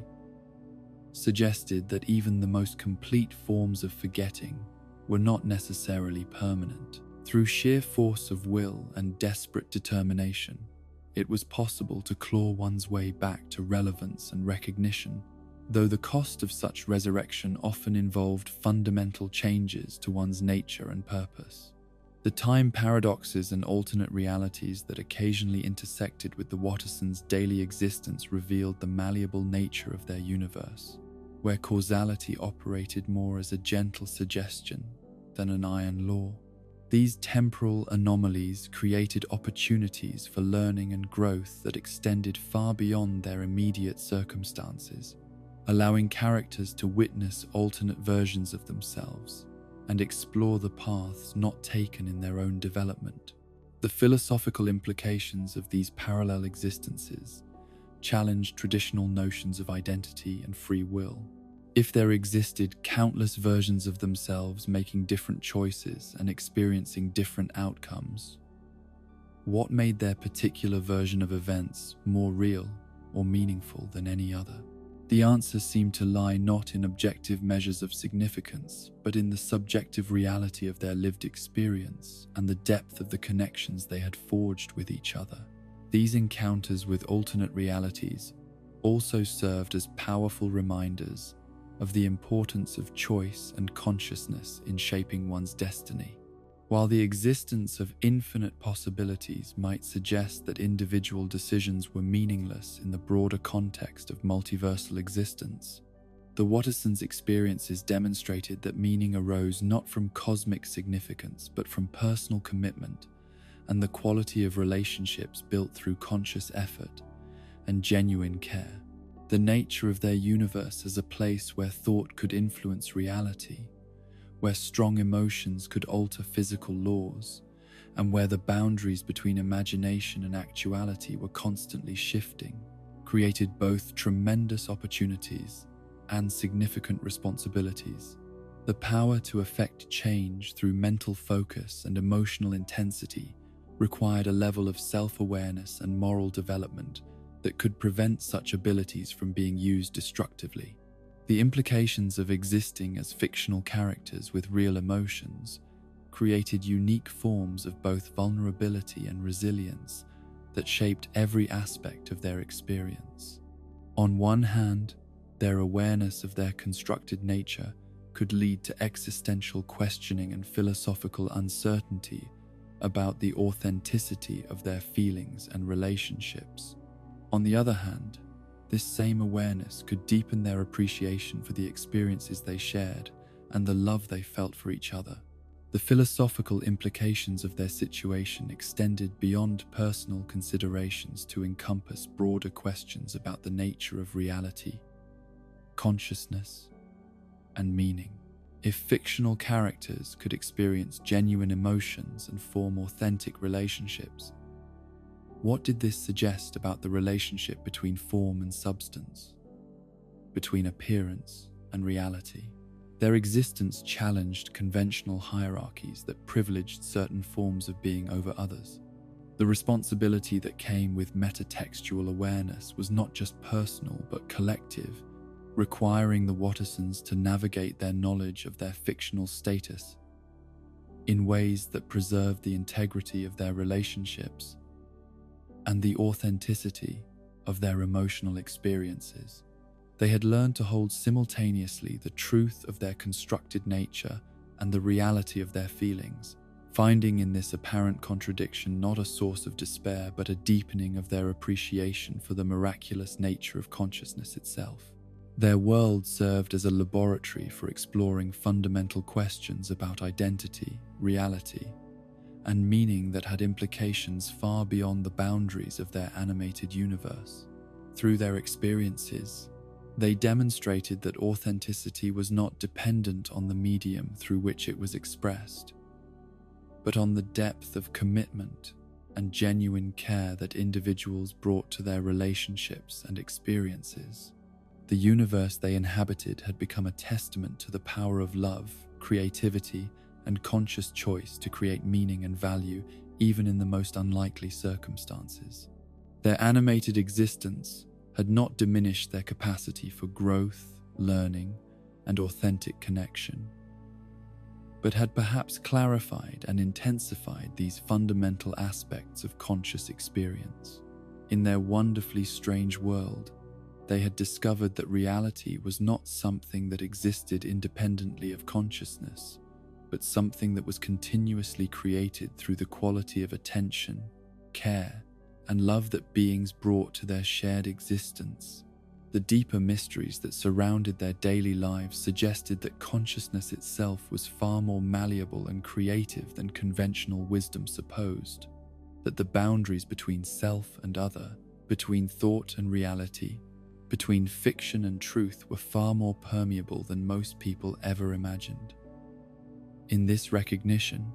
suggested that even the most complete forms of forgetting were not necessarily permanent. Through sheer force of will and desperate determination, it was possible to claw one's way back to relevance and recognition, though the cost of such resurrection often involved fundamental changes to one's nature and purpose. The time paradoxes and alternate realities that occasionally intersected with the Wattersons' daily existence revealed the malleable nature of their universe, where causality operated more as a gentle suggestion than an iron law. These temporal anomalies created opportunities for learning and growth that extended far beyond their immediate circumstances, allowing characters to witness alternate versions of themselves and explore the paths not taken in their own development. The philosophical implications of these parallel existences challenged traditional notions of identity and free will. If there existed countless versions of themselves making different choices and experiencing different outcomes, what made their particular version of events more real or meaningful than any other? The answer seemed to lie not in objective measures of significance, but in the subjective reality of their lived experience and the depth of the connections they had forged with each other. These encounters with alternate realities also served as powerful reminders of the importance of choice and consciousness in shaping one's destiny. While the existence of infinite possibilities might suggest that individual decisions were meaningless in the broader context of multiversal existence, the Wattersons' experiences demonstrated that meaning arose not from cosmic significance but from personal commitment and the quality of relationships built through conscious effort and genuine care. The nature of their universe as a place where thought could influence reality, where strong emotions could alter physical laws, and where the boundaries between imagination and actuality were constantly shifting, created both tremendous opportunities and significant responsibilities. The power to effect change through mental focus and emotional intensity required a level of self-awareness and moral development that could prevent such abilities from being used destructively. The implications of existing as fictional characters with real emotions created unique forms of both vulnerability and resilience that shaped every aspect of their experience. On one hand, their awareness of their constructed nature could lead to existential questioning and philosophical uncertainty about the authenticity of their feelings and relationships. On the other hand, this same awareness could deepen their appreciation for the experiences they shared and the love they felt for each other. The philosophical implications of their situation extended beyond personal considerations to encompass broader questions about the nature of reality, consciousness, and meaning. If fictional characters could experience genuine emotions and form authentic relationships, what did this suggest about the relationship between form and substance, between appearance and reality? Their existence challenged conventional hierarchies that privileged certain forms of being over others. The responsibility that came with metatextual awareness was not just personal but collective, requiring the Wattersons to navigate their knowledge of their fictional status in ways that preserved the integrity of their relationships and the authenticity of their emotional experiences. They had learned to hold simultaneously the truth of their constructed nature and the reality of their feelings, finding in this apparent contradiction not a source of despair but a deepening of their appreciation for the miraculous nature of consciousness itself. Their world served as a laboratory for exploring fundamental questions about identity, reality, and meaning that had implications far beyond the boundaries of their animated universe. Through their experiences, they demonstrated that authenticity was not dependent on the medium through which it was expressed, but on the depth of commitment and genuine care that individuals brought to their relationships and experiences. The universe they inhabited had become a testament to the power of love, creativity, and conscious choice to create meaning and value even in the most unlikely circumstances. Their animated existence had not diminished their capacity for growth, learning, and authentic connection, but had perhaps clarified and intensified these fundamental aspects of conscious experience. In their wonderfully strange world, they had discovered that reality was not something that existed independently of consciousness, but something that was continuously created through the quality of attention, care, and love that beings brought to their shared existence. The deeper mysteries that surrounded their daily lives suggested that consciousness itself was far more malleable and creative than conventional wisdom supposed, that the boundaries between self and other, between thought and reality, between fiction and truth were far more permeable than most people ever imagined. In this recognition,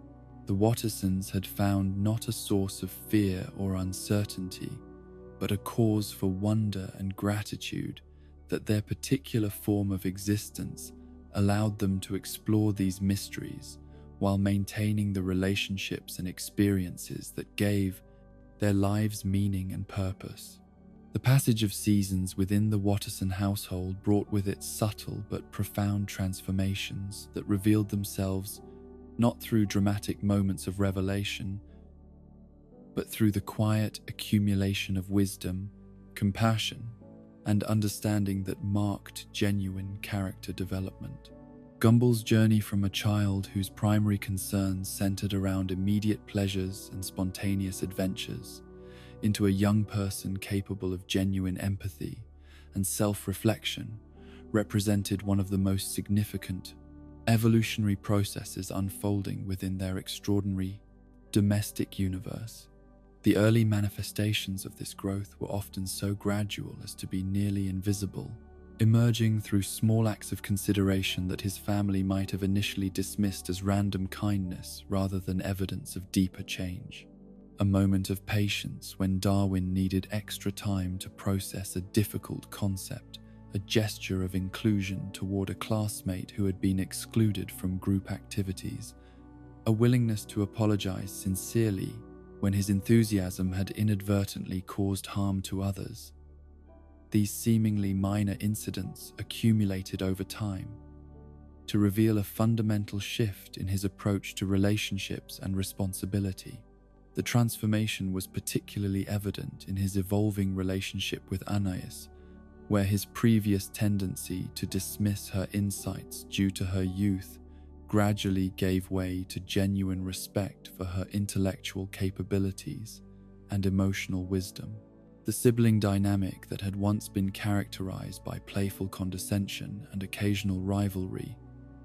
the Wattersons had found not a source of fear or uncertainty, but a cause for wonder and gratitude that their particular form of existence allowed them to explore these mysteries while maintaining the relationships and experiences that gave their lives meaning and purpose. The passage of seasons within the Watterson household brought with it subtle but profound transformations that revealed themselves not through dramatic moments of revelation, but through the quiet accumulation of wisdom, compassion, and understanding that marked genuine character development. Gumball's journey from a child whose primary concerns centered around immediate pleasures and spontaneous adventures into a young person capable of genuine empathy and self-reflection represented one of the most significant evolutionary processes unfolding within their extraordinary domestic universe. The early manifestations of this growth were often so gradual as to be nearly invisible, emerging through small acts of consideration that his family might have initially dismissed as random kindness rather than evidence of deeper change. A moment of patience when Darwin needed extra time to process a difficult concept, a gesture of inclusion toward a classmate who had been excluded from group activities, a willingness to apologize sincerely when his enthusiasm had inadvertently caused harm to others. These seemingly minor incidents accumulated over time to reveal a fundamental shift in his approach to relationships and responsibility. The transformation was particularly evident in his evolving relationship with Anais, where his previous tendency to dismiss her insights due to her youth gradually gave way to genuine respect for her intellectual capabilities and emotional wisdom. The sibling dynamic that had once been characterized by playful condescension and occasional rivalry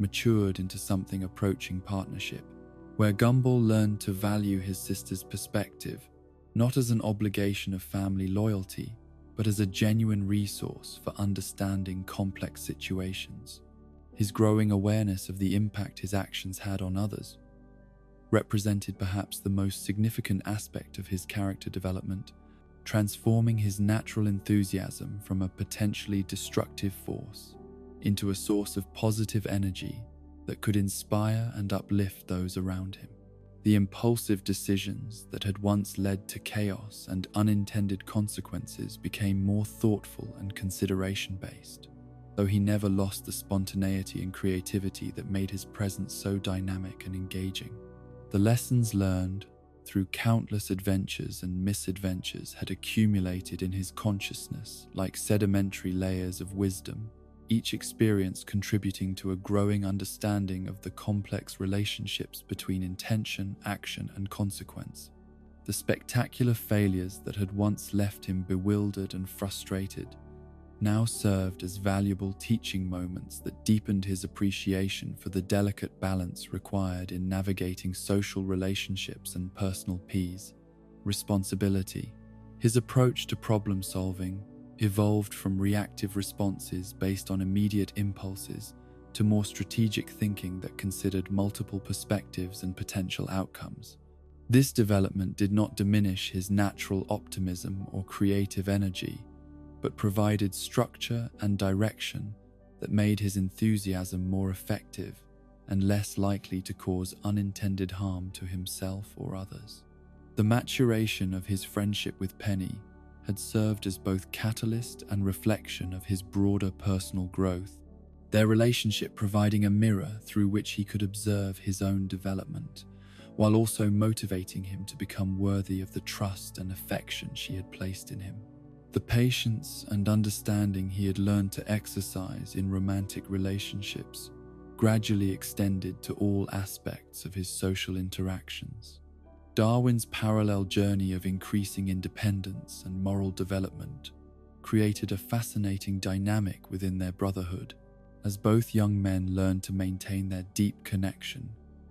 matured into something approaching partnership, where Gumball learned to value his sister's perspective, not as an obligation of family loyalty, but as a genuine resource for understanding complex situations. His growing awareness of the impact his actions had on others represented perhaps the most significant aspect of his character development, transforming his natural enthusiasm from a potentially destructive force into a source of positive energy that could inspire and uplift those around him. The impulsive decisions that had once led to chaos and unintended consequences became more thoughtful and consideration-based, though he never lost the spontaneity and creativity that made his presence so dynamic and engaging. The lessons learned through countless adventures and misadventures had accumulated in his consciousness like sedimentary layers of wisdom, each experience contributing to a growing understanding of the complex relationships between intention, action, and consequence. The spectacular failures that had once left him bewildered and frustrated now served as valuable teaching moments that deepened his appreciation for the delicate balance required in navigating social relationships and personal peace. Responsibility. His approach to problem solving evolved from reactive responses based on immediate impulses to more strategic thinking that considered multiple perspectives and potential outcomes. This development did not diminish his natural optimism or creative energy, but provided structure and direction that made his enthusiasm more effective and less likely to cause unintended harm to himself or others. The maturation of his friendship with Penny had served as both catalyst and reflection of his broader personal growth, their relationship providing a mirror through which he could observe his own development, while also motivating him to become worthy of the trust and affection she had placed in him. The patience and understanding he had learned to exercise in romantic relationships gradually extended to all aspects of his social interactions. Darwin's parallel journey of increasing independence and moral development created a fascinating dynamic within their brotherhood, as both young men learned to maintain their deep connection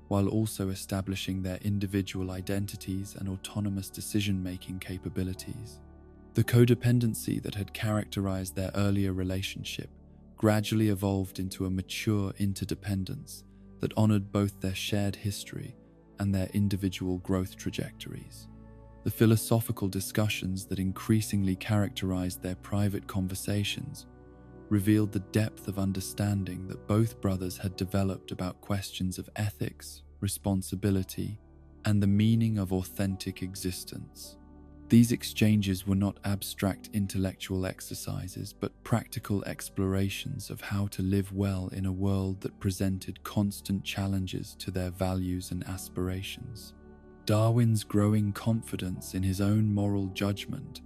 while also establishing their individual identities and autonomous decision-making capabilities. The codependency that had characterized their earlier relationship gradually evolved into a mature interdependence that honored both their shared history and their individual growth trajectories. The philosophical discussions that increasingly characterized their private conversations revealed the depth of understanding that both brothers had developed about questions of ethics, responsibility, and the meaning of authentic existence. These exchanges were not abstract intellectual exercises, but practical explorations of how to live well in a world that presented constant challenges to their values and aspirations. Darwin's growing confidence in his own moral judgment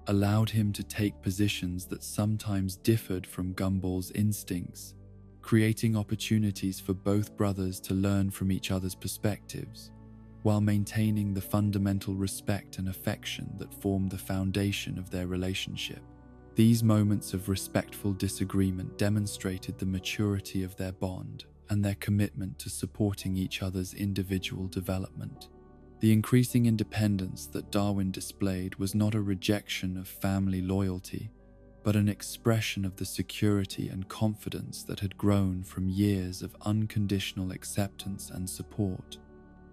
allowed him to take positions that sometimes differed from Gumball's instincts, creating opportunities for both brothers to learn from each other's perspectives, while maintaining the fundamental respect and affection that formed the foundation of their relationship. These moments of respectful disagreement demonstrated the maturity of their bond and their commitment to supporting each other's individual development. The increasing independence that Darwin displayed was not a rejection of family loyalty, but an expression of the security and confidence that had grown from years of unconditional acceptance and support.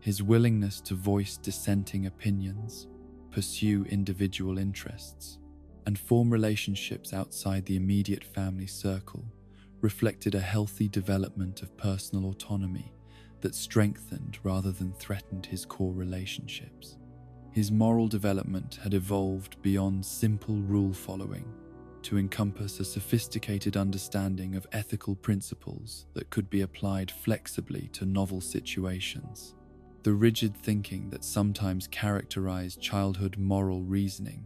His willingness to voice dissenting opinions, pursue individual interests, and form relationships outside the immediate family circle reflected a healthy development of personal autonomy that strengthened rather than threatened his core relationships. His moral development had evolved beyond simple rule following to encompass a sophisticated understanding of ethical principles that could be applied flexibly to novel situations. The rigid thinking that sometimes characterized childhood moral reasoning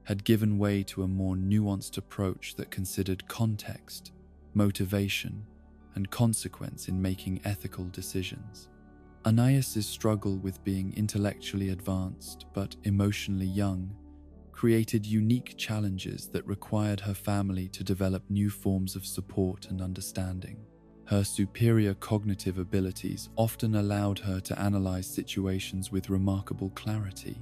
had given way to a more nuanced approach that considered context, motivation, and consequence in making ethical decisions. Anais' struggle with being intellectually advanced but emotionally young created unique challenges that required her family to develop new forms of support and understanding. Her superior cognitive abilities often allowed her to analyze situations with remarkable clarity,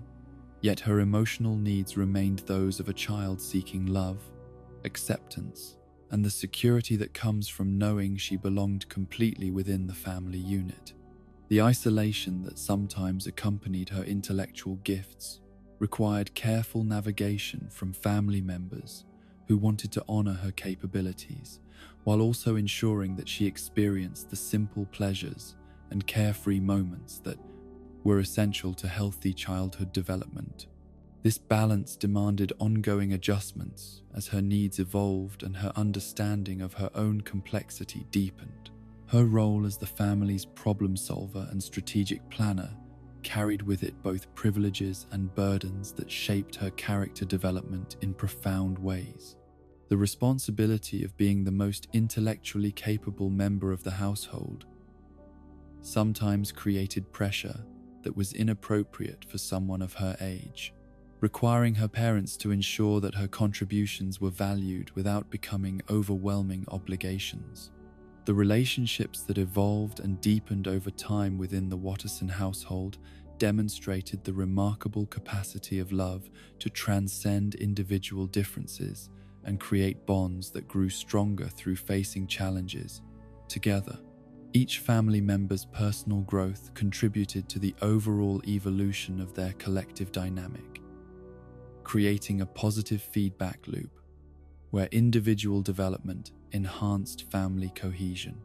yet her emotional needs remained those of a child seeking love, acceptance, and the security that comes from knowing she belonged completely within the family unit. The isolation that sometimes accompanied her intellectual gifts required careful navigation from family members who wanted to honor her capabilities, while also ensuring that she experienced the simple pleasures and carefree moments that were essential to healthy childhood development. This balance demanded ongoing adjustments as her needs evolved and her understanding of her own complexity deepened. Her role as the family's problem solver and strategic planner carried with it both privileges and burdens that shaped her character development in profound ways. The responsibility of being the most intellectually capable member of the household sometimes created pressure that was inappropriate for someone of her age, requiring her parents to ensure that her contributions were valued without becoming overwhelming obligations. The relationships that evolved and deepened over time within the Watterson household demonstrated the remarkable capacity of love to transcend individual differences and create bonds that grew stronger through facing challenges together. Each family member's personal growth contributed to the overall evolution of their collective dynamic, creating a positive feedback loop where individual development enhanced family cohesion.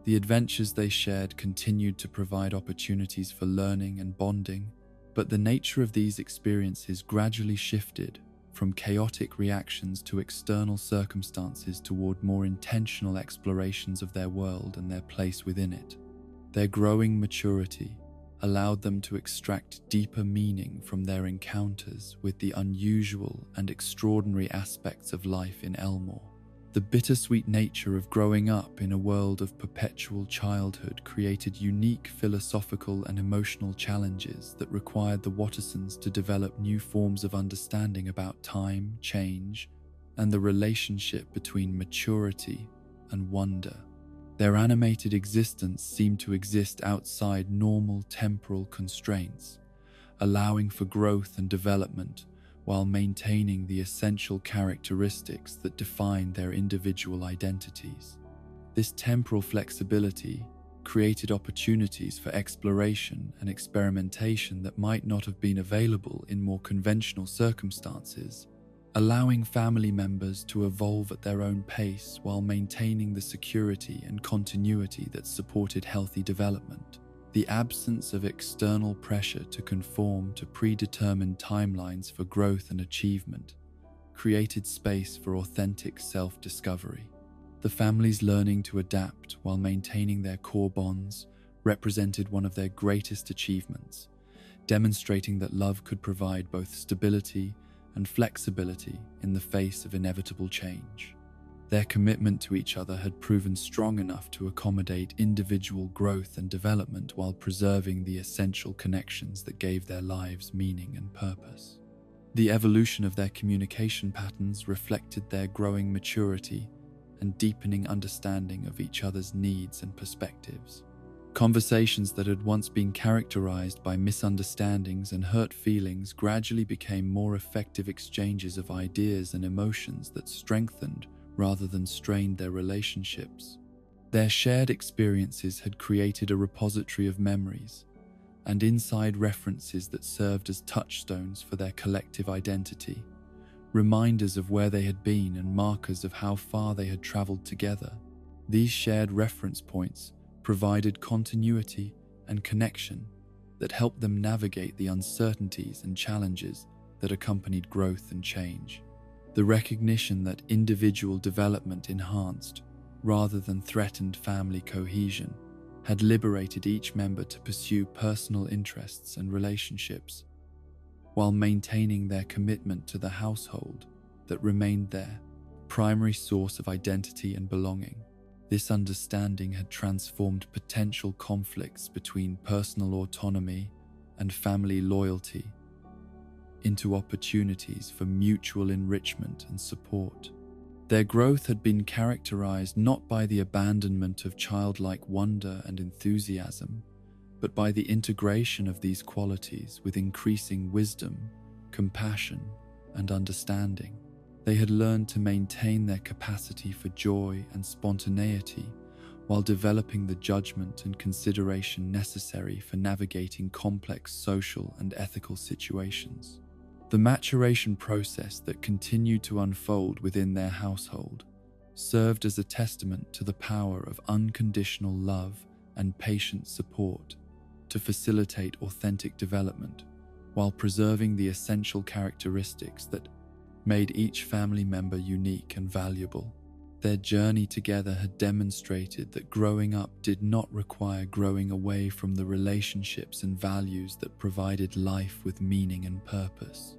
The adventures they shared continued to provide opportunities for learning and bonding, but the nature of these experiences gradually shifted from chaotic reactions to external circumstances toward more intentional explorations of their world and their place within it. Their growing maturity allowed them to extract deeper meaning from their encounters with the unusual and extraordinary aspects of life in Elmore. The bittersweet nature of growing up in a world of perpetual childhood created unique philosophical and emotional challenges that required the Wattersons to develop new forms of understanding about time, change, and the relationship between maturity and wonder. Their animated existence seemed to exist outside normal temporal constraints, allowing for growth and development while maintaining the essential characteristics that define their individual identities. This temporal flexibility created opportunities for exploration and experimentation that might not have been available in more conventional circumstances, allowing family members to evolve at their own pace while maintaining the security and continuity that supported healthy development. The absence of external pressure to conform to predetermined timelines for growth and achievement created space for authentic self-discovery. The family's learning to adapt while maintaining their core bonds represented one of their greatest achievements, demonstrating that love could provide both stability and flexibility in the face of inevitable change. Their commitment to each other had proven strong enough to accommodate individual growth and development while preserving the essential connections that gave their lives meaning and purpose. The evolution of their communication patterns reflected their growing maturity and deepening understanding of each other's needs and perspectives. Conversations that had once been characterized by misunderstandings and hurt feelings gradually became more effective exchanges of ideas and emotions that strengthened rather than strained their relationships. Their shared experiences had created a repository of memories and inside references that served as touchstones for their collective identity, reminders of where they had been and markers of how far they had traveled together. These shared reference points provided continuity and connection that helped them navigate the uncertainties and challenges that accompanied growth and change. The recognition that individual development enhanced, rather than threatened family cohesion, had liberated each member to pursue personal interests and relationships, while maintaining their commitment to the household that remained their primary source of identity and belonging. This understanding had transformed potential conflicts between personal autonomy and family loyalty into opportunities for mutual enrichment and support. Their growth had been characterized not by the abandonment of childlike wonder and enthusiasm, but by the integration of these qualities with increasing wisdom, compassion, and understanding. They had learned to maintain their capacity for joy and spontaneity while developing the judgment and consideration necessary for navigating complex social and ethical situations. The maturation process that continued to unfold within their household served as a testament to the power of unconditional love and patient support to facilitate authentic development while preserving the essential characteristics that made each family member unique and valuable. Their journey together had demonstrated that growing up did not require growing away from the relationships and values that provided life with meaning and purpose.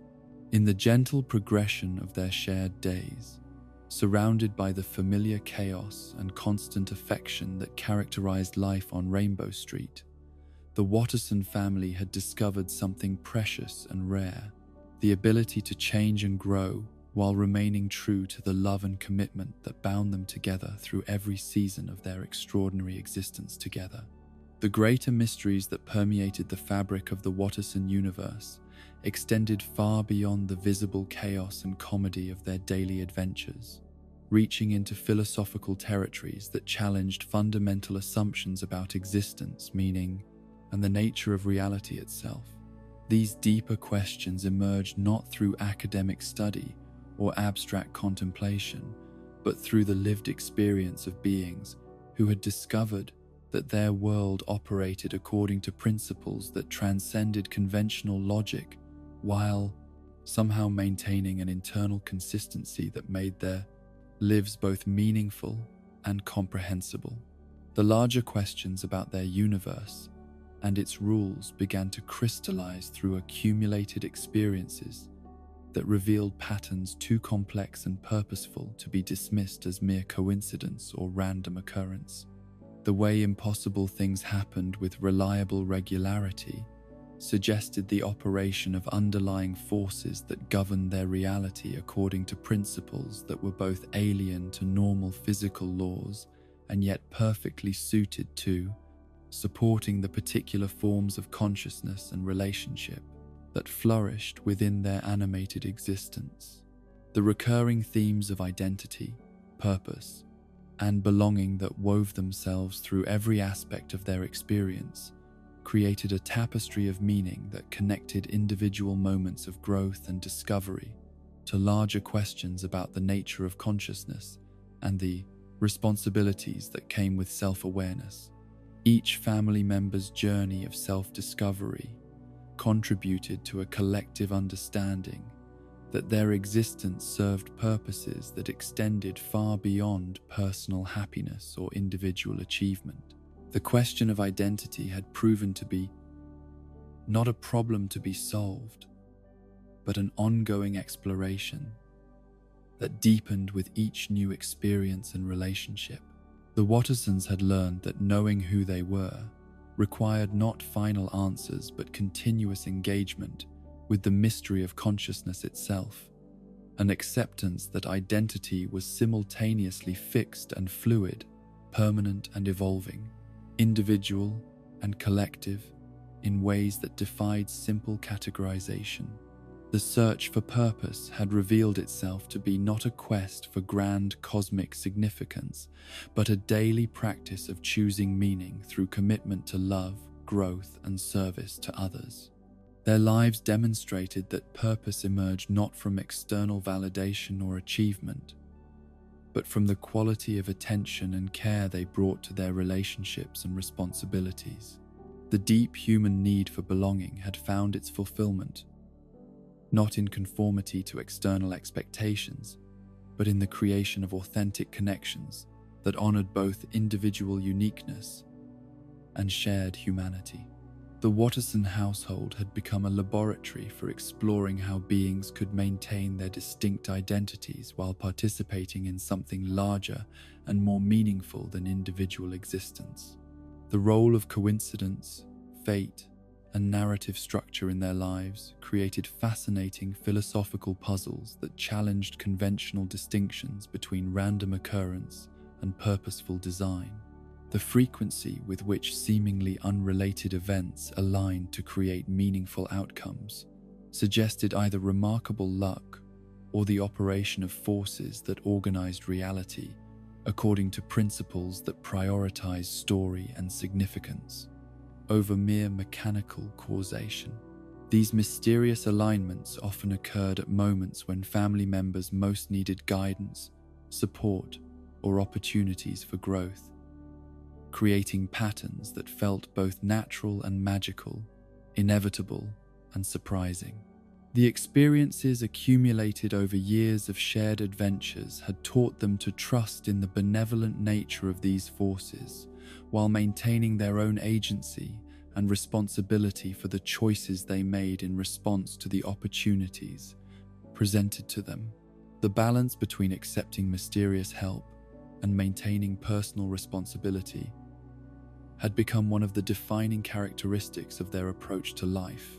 In the gentle progression of their shared days, surrounded by the familiar chaos and constant affection that characterized life on Rainbow Street, the Watterson family had discovered something precious and rare: the ability to change and grow while remaining true to the love and commitment that bound them together through every season of their extraordinary existence together. The greater mysteries that permeated the fabric of the Watterson universe extended far beyond the visible chaos and comedy of their daily adventures, reaching into philosophical territories that challenged fundamental assumptions about existence, meaning, and the nature of reality itself. These deeper questions emerged not through academic study or abstract contemplation, but through the lived experience of beings who had discovered that their world operated according to principles that transcended conventional logic, while somehow maintaining an internal consistency that made their lives both meaningful and comprehensible. The larger questions about their universe and its rules began to crystallize through accumulated experiences that revealed patterns too complex and purposeful to be dismissed as mere coincidence or random occurrence. The way impossible things happened with reliable regularity suggested the operation of underlying forces that governed their reality according to principles that were both alien to normal physical laws and yet perfectly suited to supporting the particular forms of consciousness and relationship that flourished within their animated existence. The recurring themes of identity, purpose, and belonging that wove themselves through every aspect of their experience created a tapestry of meaning that connected individual moments of growth and discovery to larger questions about the nature of consciousness and the responsibilities that came with self-awareness. Each family member's journey of self-discovery contributed to a collective understanding that their existence served purposes that extended far beyond personal happiness or individual achievement. The question of identity had proven to be not a problem to be solved, but an ongoing exploration that deepened with each new experience and relationship. The Wattersons had learned that knowing who they were required not final answers but continuous engagement with the mystery of consciousness itself, an acceptance that identity was simultaneously fixed and fluid, permanent and evolving, individual and collective, in ways that defied simple categorization. The search for purpose had revealed itself to be not a quest for grand cosmic significance, but a daily practice of choosing meaning through commitment to love, growth, and service to others. Their lives demonstrated that purpose emerged not from external validation or achievement, but from the quality of attention and care they brought to their relationships and responsibilities. The deep human need for belonging had found its fulfillment, not in conformity to external expectations, but in the creation of authentic connections that honored both individual uniqueness and shared humanity. The Watterson household had become a laboratory for exploring how beings could maintain their distinct identities while participating in something larger and more meaningful than individual existence. The role of coincidence, fate, and narrative structure in their lives created fascinating philosophical puzzles that challenged conventional distinctions between random occurrence and purposeful design. The frequency with which seemingly unrelated events aligned to create meaningful outcomes suggested either remarkable luck or the operation of forces that organized reality according to principles that prioritize story and significance over mere mechanical causation. These mysterious alignments often occurred at moments when family members most needed guidance, support, or opportunities for growth, creating patterns that felt both natural and magical, inevitable and surprising. The experiences accumulated over years of shared adventures had taught them to trust in the benevolent nature of these forces, while maintaining their own agency and responsibility for the choices they made in response to the opportunities presented to them. The balance between accepting mysterious help and maintaining personal responsibility had become one of the defining characteristics of their approach to life,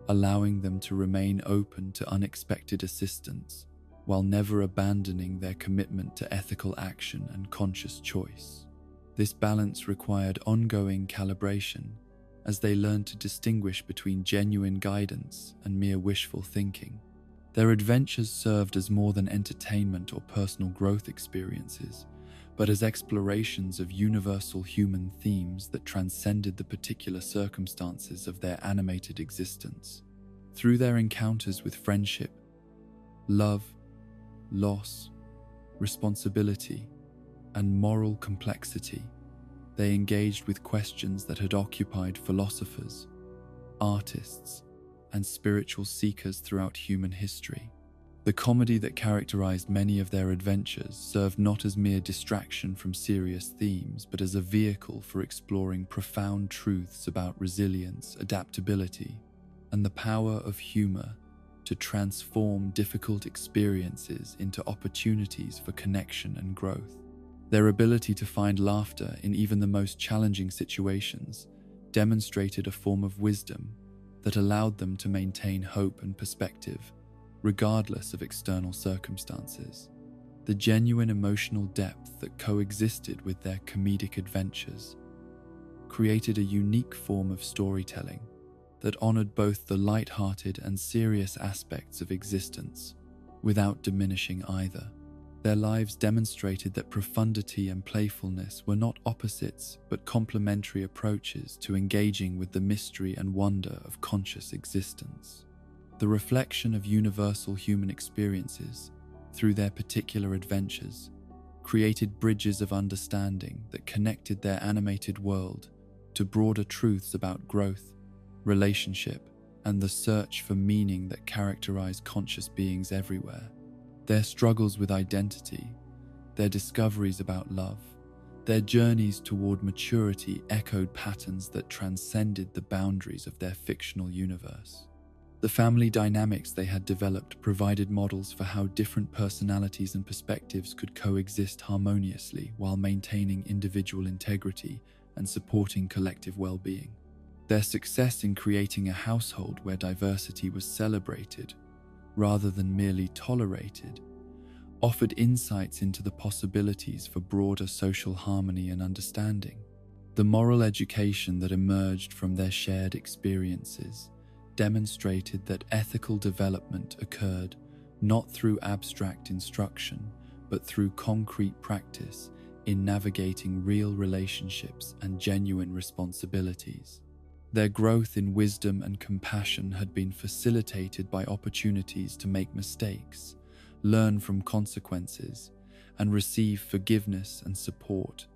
allowing them to remain open to unexpected assistance while never abandoning their commitment to ethical action and conscious choice. This balance required ongoing calibration as they learned to distinguish between genuine guidance and mere wishful thinking. Their adventures served as more than entertainment or personal growth experiences, but as explorations of universal human themes that transcended the particular circumstances of their animated existence. Through their encounters with friendship, love, loss, responsibility, and moral complexity, they engaged with questions that had occupied philosophers, artists, and spiritual seekers throughout human history. The comedy that characterized many of their adventures served not as mere distraction from serious themes, but as a vehicle for exploring profound truths about resilience, adaptability, and the power of humor to transform difficult experiences into opportunities for connection and growth. Their ability to find laughter in even the most challenging situations demonstrated a form of wisdom that allowed them to maintain hope and perspective, regardless of external circumstances. The genuine emotional depth that coexisted with their comedic adventures created a unique form of storytelling that honored both the light-hearted and serious aspects of existence, without diminishing either. Their lives demonstrated that profundity and playfulness were not opposites but complementary approaches to engaging with the mystery and wonder of conscious existence. The reflection of universal human experiences through their particular adventures created bridges of understanding that connected their animated world to broader truths about growth, relationship, and the search for meaning that characterize conscious beings everywhere. Their struggles with identity, their discoveries about love, their journeys toward maturity echoed patterns that transcended the boundaries of their fictional universe. The family dynamics they had developed provided models for how different personalities and perspectives could coexist harmoniously while maintaining individual integrity and supporting collective well-being. Their success in creating a household where diversity was celebrated, rather than merely tolerated, offered insights into the possibilities for broader social harmony and understanding. The moral education that emerged from their shared experiences demonstrated that ethical development occurred not through abstract instruction, but through concrete practice in navigating real relationships and genuine responsibilities. Their growth in wisdom and compassion had been facilitated by opportunities to make mistakes, learn from consequences, and receive forgiveness and support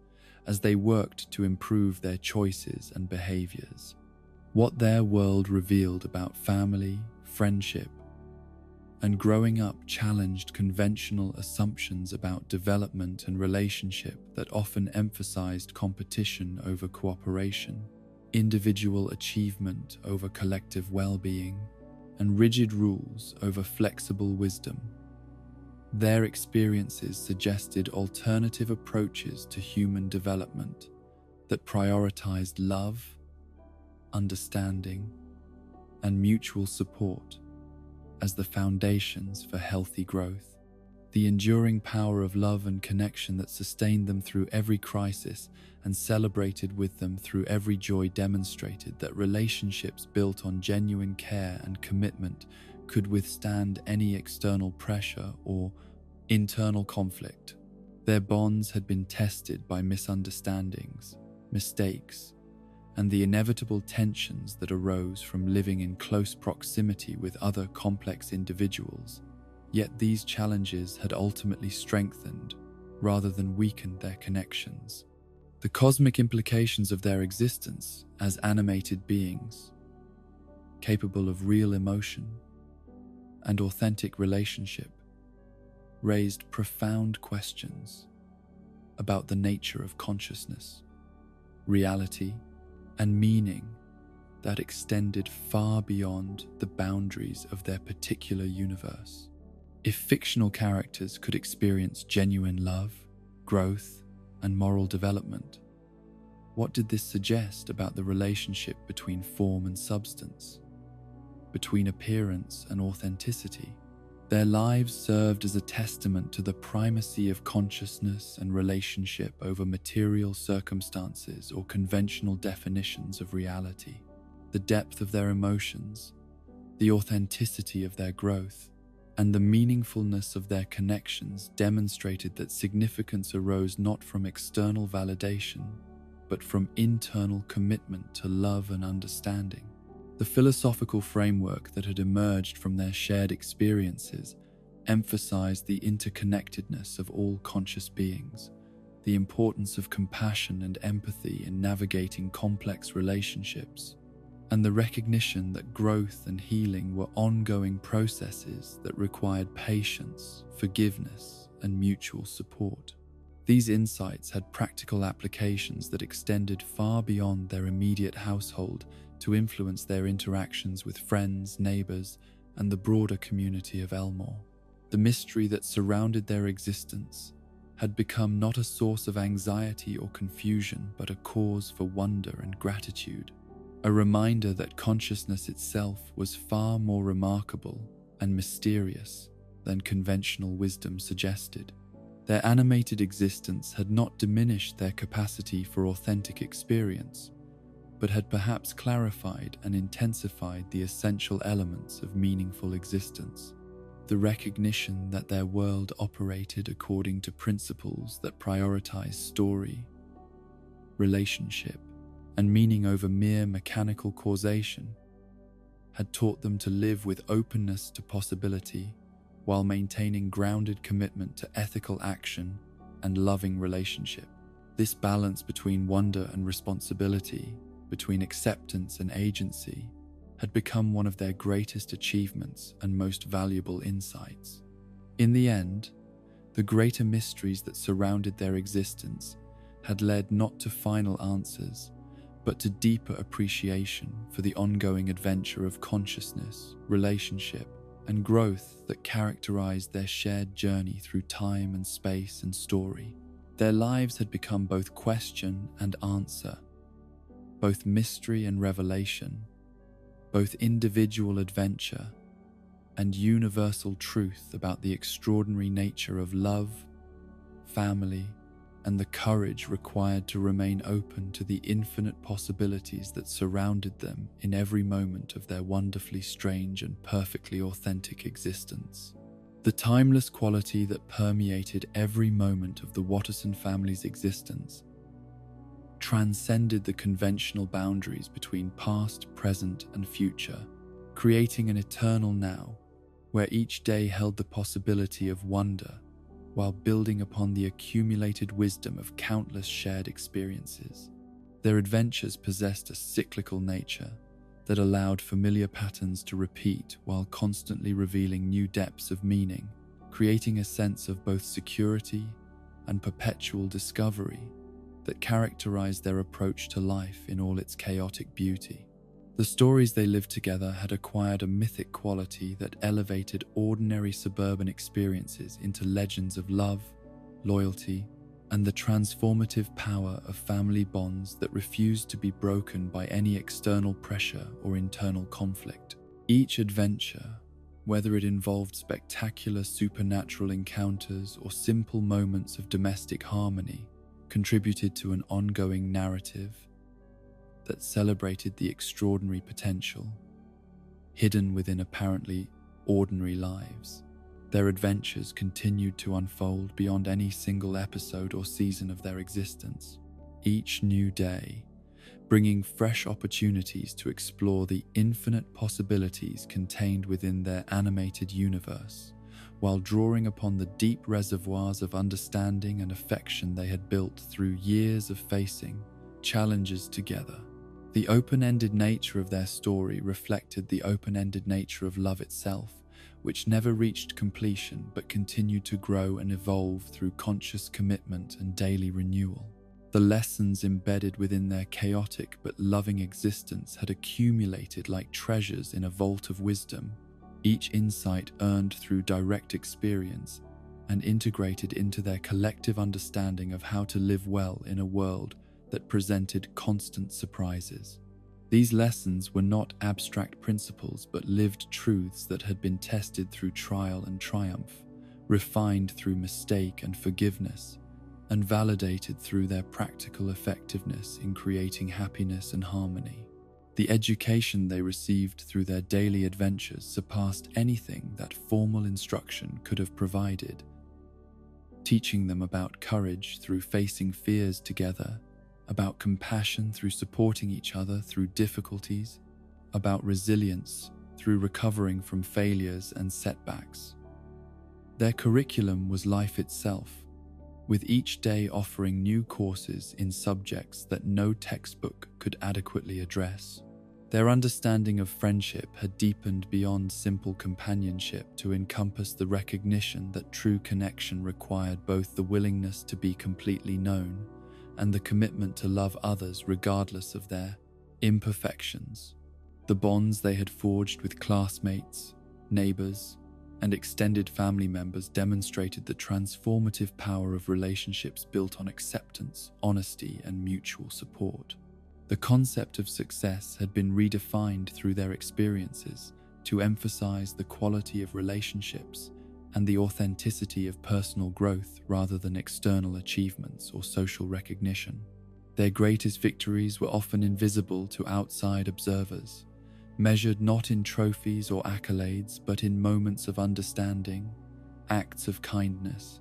as they worked to improve their choices and behaviors. What their world revealed about family, friendship, and growing up challenged conventional assumptions about development and relationship that often emphasized competition over cooperation, individual achievement over collective well-being, and rigid rules over flexible wisdom. Their experiences suggested alternative approaches to human development that prioritized love, understanding, and mutual support as the foundations for healthy growth. The enduring power of love and connection that sustained them through every crisis and celebrated with them through every joy demonstrated that relationships built on genuine care and commitment could withstand any external pressure or internal conflict. Their bonds had been tested by misunderstandings, mistakes, and the inevitable tensions that arose from living in close proximity with other complex individuals. Yet these challenges had ultimately strengthened rather than weakened their connections. The cosmic implications of their existence as animated beings, capable of real emotion and authentic relationship, raised profound questions about the nature of consciousness, reality, and meaning that extended far beyond the boundaries of their particular universe. If fictional characters could experience genuine love, growth, and moral development, what did this suggest about the relationship between form and substance, between appearance and authenticity? Their lives served as a testament to the primacy of consciousness and relationship over material circumstances or conventional definitions of reality. The depth of their emotions, the authenticity of their growth, and the meaningfulness of their connections demonstrated that significance arose not from external validation, but from internal commitment to love and understanding. The philosophical framework that had emerged from their shared experiences emphasized the interconnectedness of all conscious beings, the importance of compassion and empathy in navigating complex relationships, and the recognition that growth and healing were ongoing processes that required patience, forgiveness, and mutual support. These insights had practical applications that extended far beyond their immediate household to influence their interactions with friends, neighbors, and the broader community of Elmore. The mystery that surrounded their existence had become not a source of anxiety or confusion, but a cause for wonder and gratitude, a reminder that consciousness itself was far more remarkable and mysterious than conventional wisdom suggested. Their animated existence had not diminished their capacity for authentic experience, but had perhaps clarified and intensified the essential elements of meaningful existence. The recognition that their world operated according to principles that prioritize story, relationship, and meaning over mere mechanical causation had taught them to live with openness to possibility while maintaining grounded commitment to ethical action and loving relationship. This balance between wonder and responsibility, between acceptance and agency, had become one of their greatest achievements and most valuable insights. In the end, the greater mysteries that surrounded their existence had led not to final answers, but to deeper appreciation for the ongoing adventure of consciousness, relationship, and growth that characterized their shared journey through time and space and story. Their lives had become both question and answer, both mystery and revelation, both individual adventure and universal truth about the extraordinary nature of love, family, and the courage required to remain open to the infinite possibilities that surrounded them in every moment of their wonderfully strange and perfectly authentic existence. The timeless quality that permeated every moment of the Watterson family's existence transcended the conventional boundaries between past, present, and future, creating an eternal now, where each day held the possibility of wonder, while building upon the accumulated wisdom of countless shared experiences. Their adventures possessed a cyclical nature that allowed familiar patterns to repeat while constantly revealing new depths of meaning, creating a sense of both security and perpetual discovery that characterized their approach to life in all its chaotic beauty. The stories they lived together had acquired a mythic quality that elevated ordinary suburban experiences into legends of love, loyalty, and the transformative power of family bonds that refused to be broken by any external pressure or internal conflict. Each adventure, whether it involved spectacular supernatural encounters or simple moments of domestic harmony, contributed to an ongoing narrative that celebrated the extraordinary potential hidden within apparently ordinary lives. Their adventures continued to unfold beyond any single episode or season of their existence, each new day bringing fresh opportunities to explore the infinite possibilities contained within their animated universe, while drawing upon the deep reservoirs of understanding and affection they had built through years of facing challenges together. The open-ended nature of their story reflected the open-ended nature of love itself, which never reached completion but continued to grow and evolve through conscious commitment and daily renewal. The lessons embedded within their chaotic but loving existence had accumulated like treasures in a vault of wisdom, each insight earned through direct experience and integrated into their collective understanding of how to live well in a world that presented constant surprises. These lessons were not abstract principles but lived truths that had been tested through trial and triumph, refined through mistake and forgiveness, and validated through their practical effectiveness in creating happiness and harmony. The education they received through their daily adventures surpassed anything that formal instruction could have provided, teaching them about courage through facing fears together, about compassion through supporting each other through difficulties, about resilience through recovering from failures and setbacks. Their curriculum was life itself, with each day offering new courses in subjects that no textbook could adequately address. Their understanding of friendship had deepened beyond simple companionship to encompass the recognition that true connection required both the willingness to be completely known and the commitment to love others regardless of their imperfections. The bonds they had forged with classmates, neighbors, and extended family members demonstrated the transformative power of relationships built on acceptance, honesty, and mutual support. The concept of success had been redefined through their experiences to emphasize the quality of relationships and the authenticity of personal growth rather than external achievements or social recognition. Their greatest victories were often invisible to outside observers, measured not in trophies or accolades, but in moments of understanding, acts of kindness,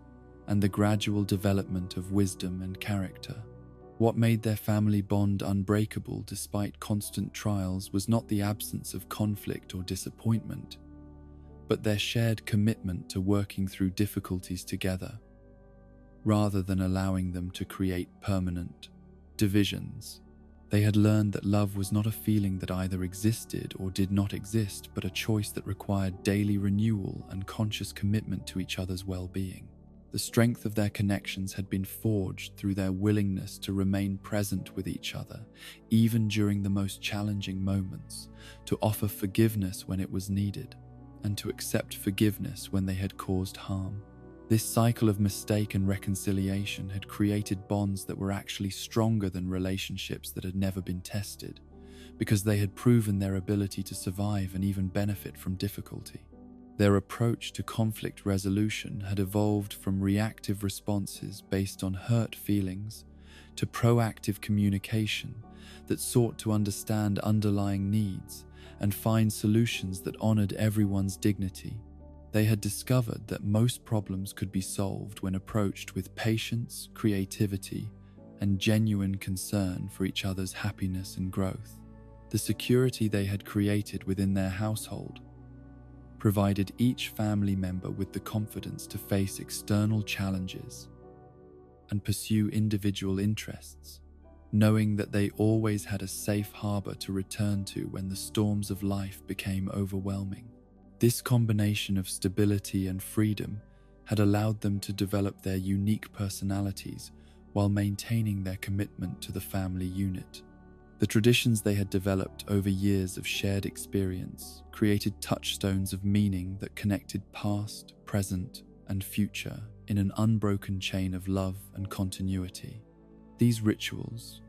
and the gradual development of wisdom and character. What made their family bond unbreakable despite constant trials was not the absence of conflict or disappointment, but their shared commitment to working through difficulties together, rather than allowing them to create permanent divisions. They had learned that love was not a feeling that either existed or did not exist, but a choice that required daily renewal and conscious commitment to each other's well-being. The strength of their connections had been forged through their willingness to remain present with each other, even during the most challenging moments, to offer forgiveness when it was needed, and to accept forgiveness when they had caused harm. This cycle of mistake and reconciliation had created bonds that were actually stronger than relationships that had never been tested, because they had proven their ability to survive and even benefit from difficulty. Their approach to conflict resolution had evolved from reactive responses based on hurt feelings to proactive communication that sought to understand underlying needs and find solutions that honored everyone's dignity. They had discovered that most problems could be solved when approached with patience, creativity, and genuine concern for each other's happiness and growth. The security they had created within their household provided each family member with the confidence to face external challenges and pursue individual interests, knowing that they always had a safe harbor to return to when the storms of life became overwhelming. This combination of stability and freedom had allowed them to develop their unique personalities while maintaining their commitment to the family unit. The traditions they had developed over years of shared experience created touchstones of meaning that connected past, present, and future in an unbroken chain of love and continuity. These rituals,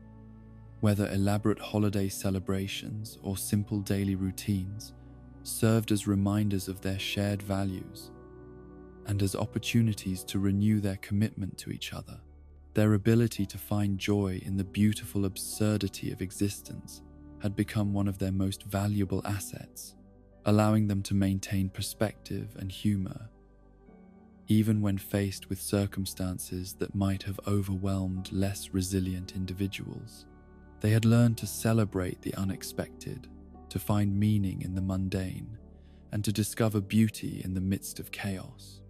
whether elaborate holiday celebrations or simple daily routines, served as reminders of their shared values and as opportunities to renew their commitment to each other. Their ability to find joy in the beautiful absurdity of existence had become one of their most valuable assets, allowing them to maintain perspective and humor, even when faced with circumstances that might have overwhelmed less resilient individuals. They had learned to celebrate the unexpected, to find meaning in the mundane, and to discover beauty in the midst of chaos.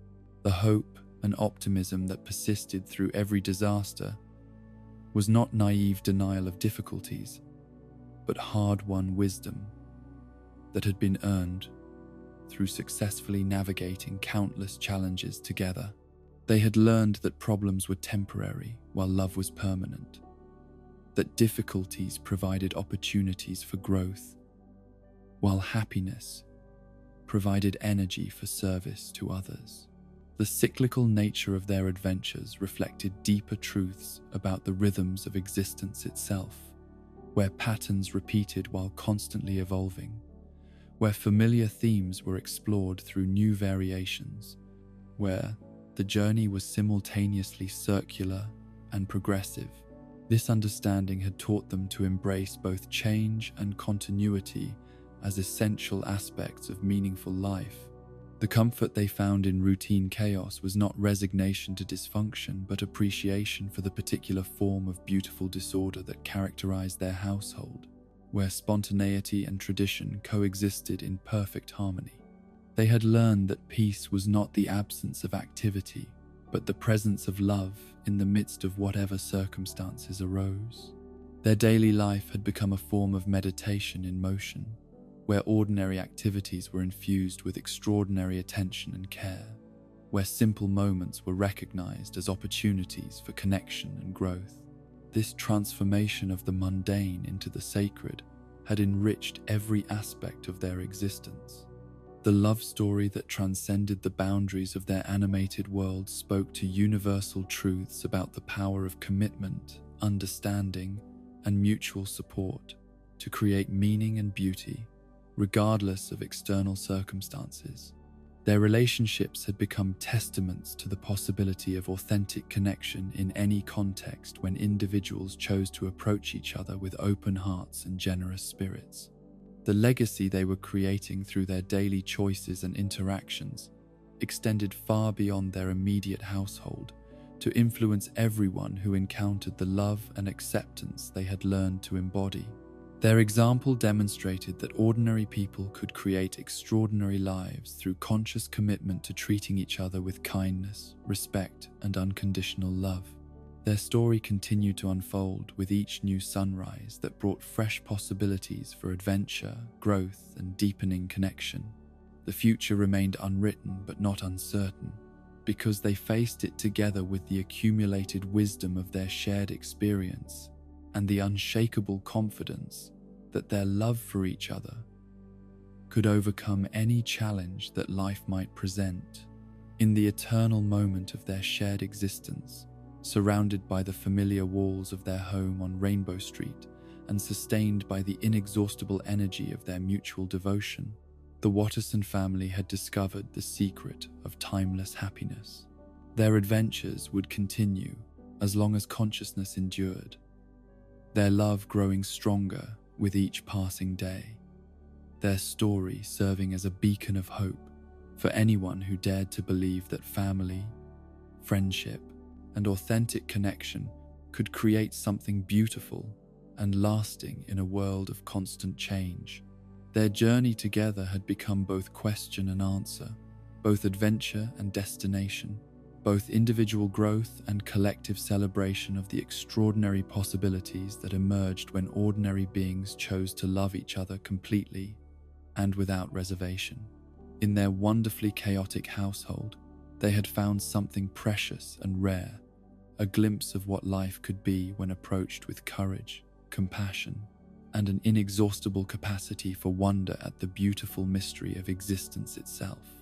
The hope and optimism that persisted through every disaster was not naive denial of difficulties, but hard-won wisdom that had been earned through successfully navigating countless challenges together. They had learned that problems were temporary while love was permanent, that difficulties provided opportunities for growth, while happiness provided energy for service to others. The cyclical nature of their adventures reflected deeper truths about the rhythms of existence itself, where patterns repeated while constantly evolving, where familiar themes were explored through new variations, where the journey was simultaneously circular and progressive. This understanding had taught them to embrace both change and continuity as essential aspects of meaningful life. The comfort they found in routine chaos was not resignation to dysfunction, but appreciation for the particular form of beautiful disorder that characterized their household, where spontaneity and tradition coexisted in perfect harmony. They had learned that peace was not the absence of activity, but the presence of love in the midst of whatever circumstances arose. Their daily life had become a form of meditation in motion, where ordinary activities were infused with extraordinary attention and care, where simple moments were recognized as opportunities for connection and growth. This transformation of the mundane into the sacred had enriched every aspect of their existence. The love story that transcended the boundaries of their animated world spoke to universal truths about the power of commitment, understanding, and mutual support to create meaning and beauty, regardless of external circumstances. Their relationships had become testaments to the possibility of authentic connection in any context when individuals chose to approach each other with open hearts and generous spirits. The legacy they were creating through their daily choices and interactions extended far beyond their immediate household to influence everyone who encountered the love and acceptance they had learned to embody. Their example demonstrated that ordinary people could create extraordinary lives through conscious commitment to treating each other with kindness, respect, and unconditional love. Their story continued to unfold with each new sunrise that brought fresh possibilities for adventure, growth, and deepening connection. The future remained unwritten but not uncertain, because they faced it together with the accumulated wisdom of their shared experience and the unshakable confidence that their love for each other could overcome any challenge that life might present. In the eternal moment of their shared existence, surrounded by the familiar walls of their home on Rainbow Street and sustained by the inexhaustible energy of their mutual devotion, the Watterson family had discovered the secret of timeless happiness. Their adventures would continue as long as consciousness endured, their love growing stronger with each passing day, their story serving as a beacon of hope for anyone who dared to believe that family, friendship, and authentic connection could create something beautiful and lasting in a world of constant change. Their journey together had become both question and answer, both adventure and destination, both individual growth and collective celebration of the extraordinary possibilities that emerged when ordinary beings chose to love each other completely and without reservation. In their wonderfully chaotic household, they had found something precious and rare, a glimpse of what life could be when approached with courage, compassion, and an inexhaustible capacity for wonder at the beautiful mystery of existence itself.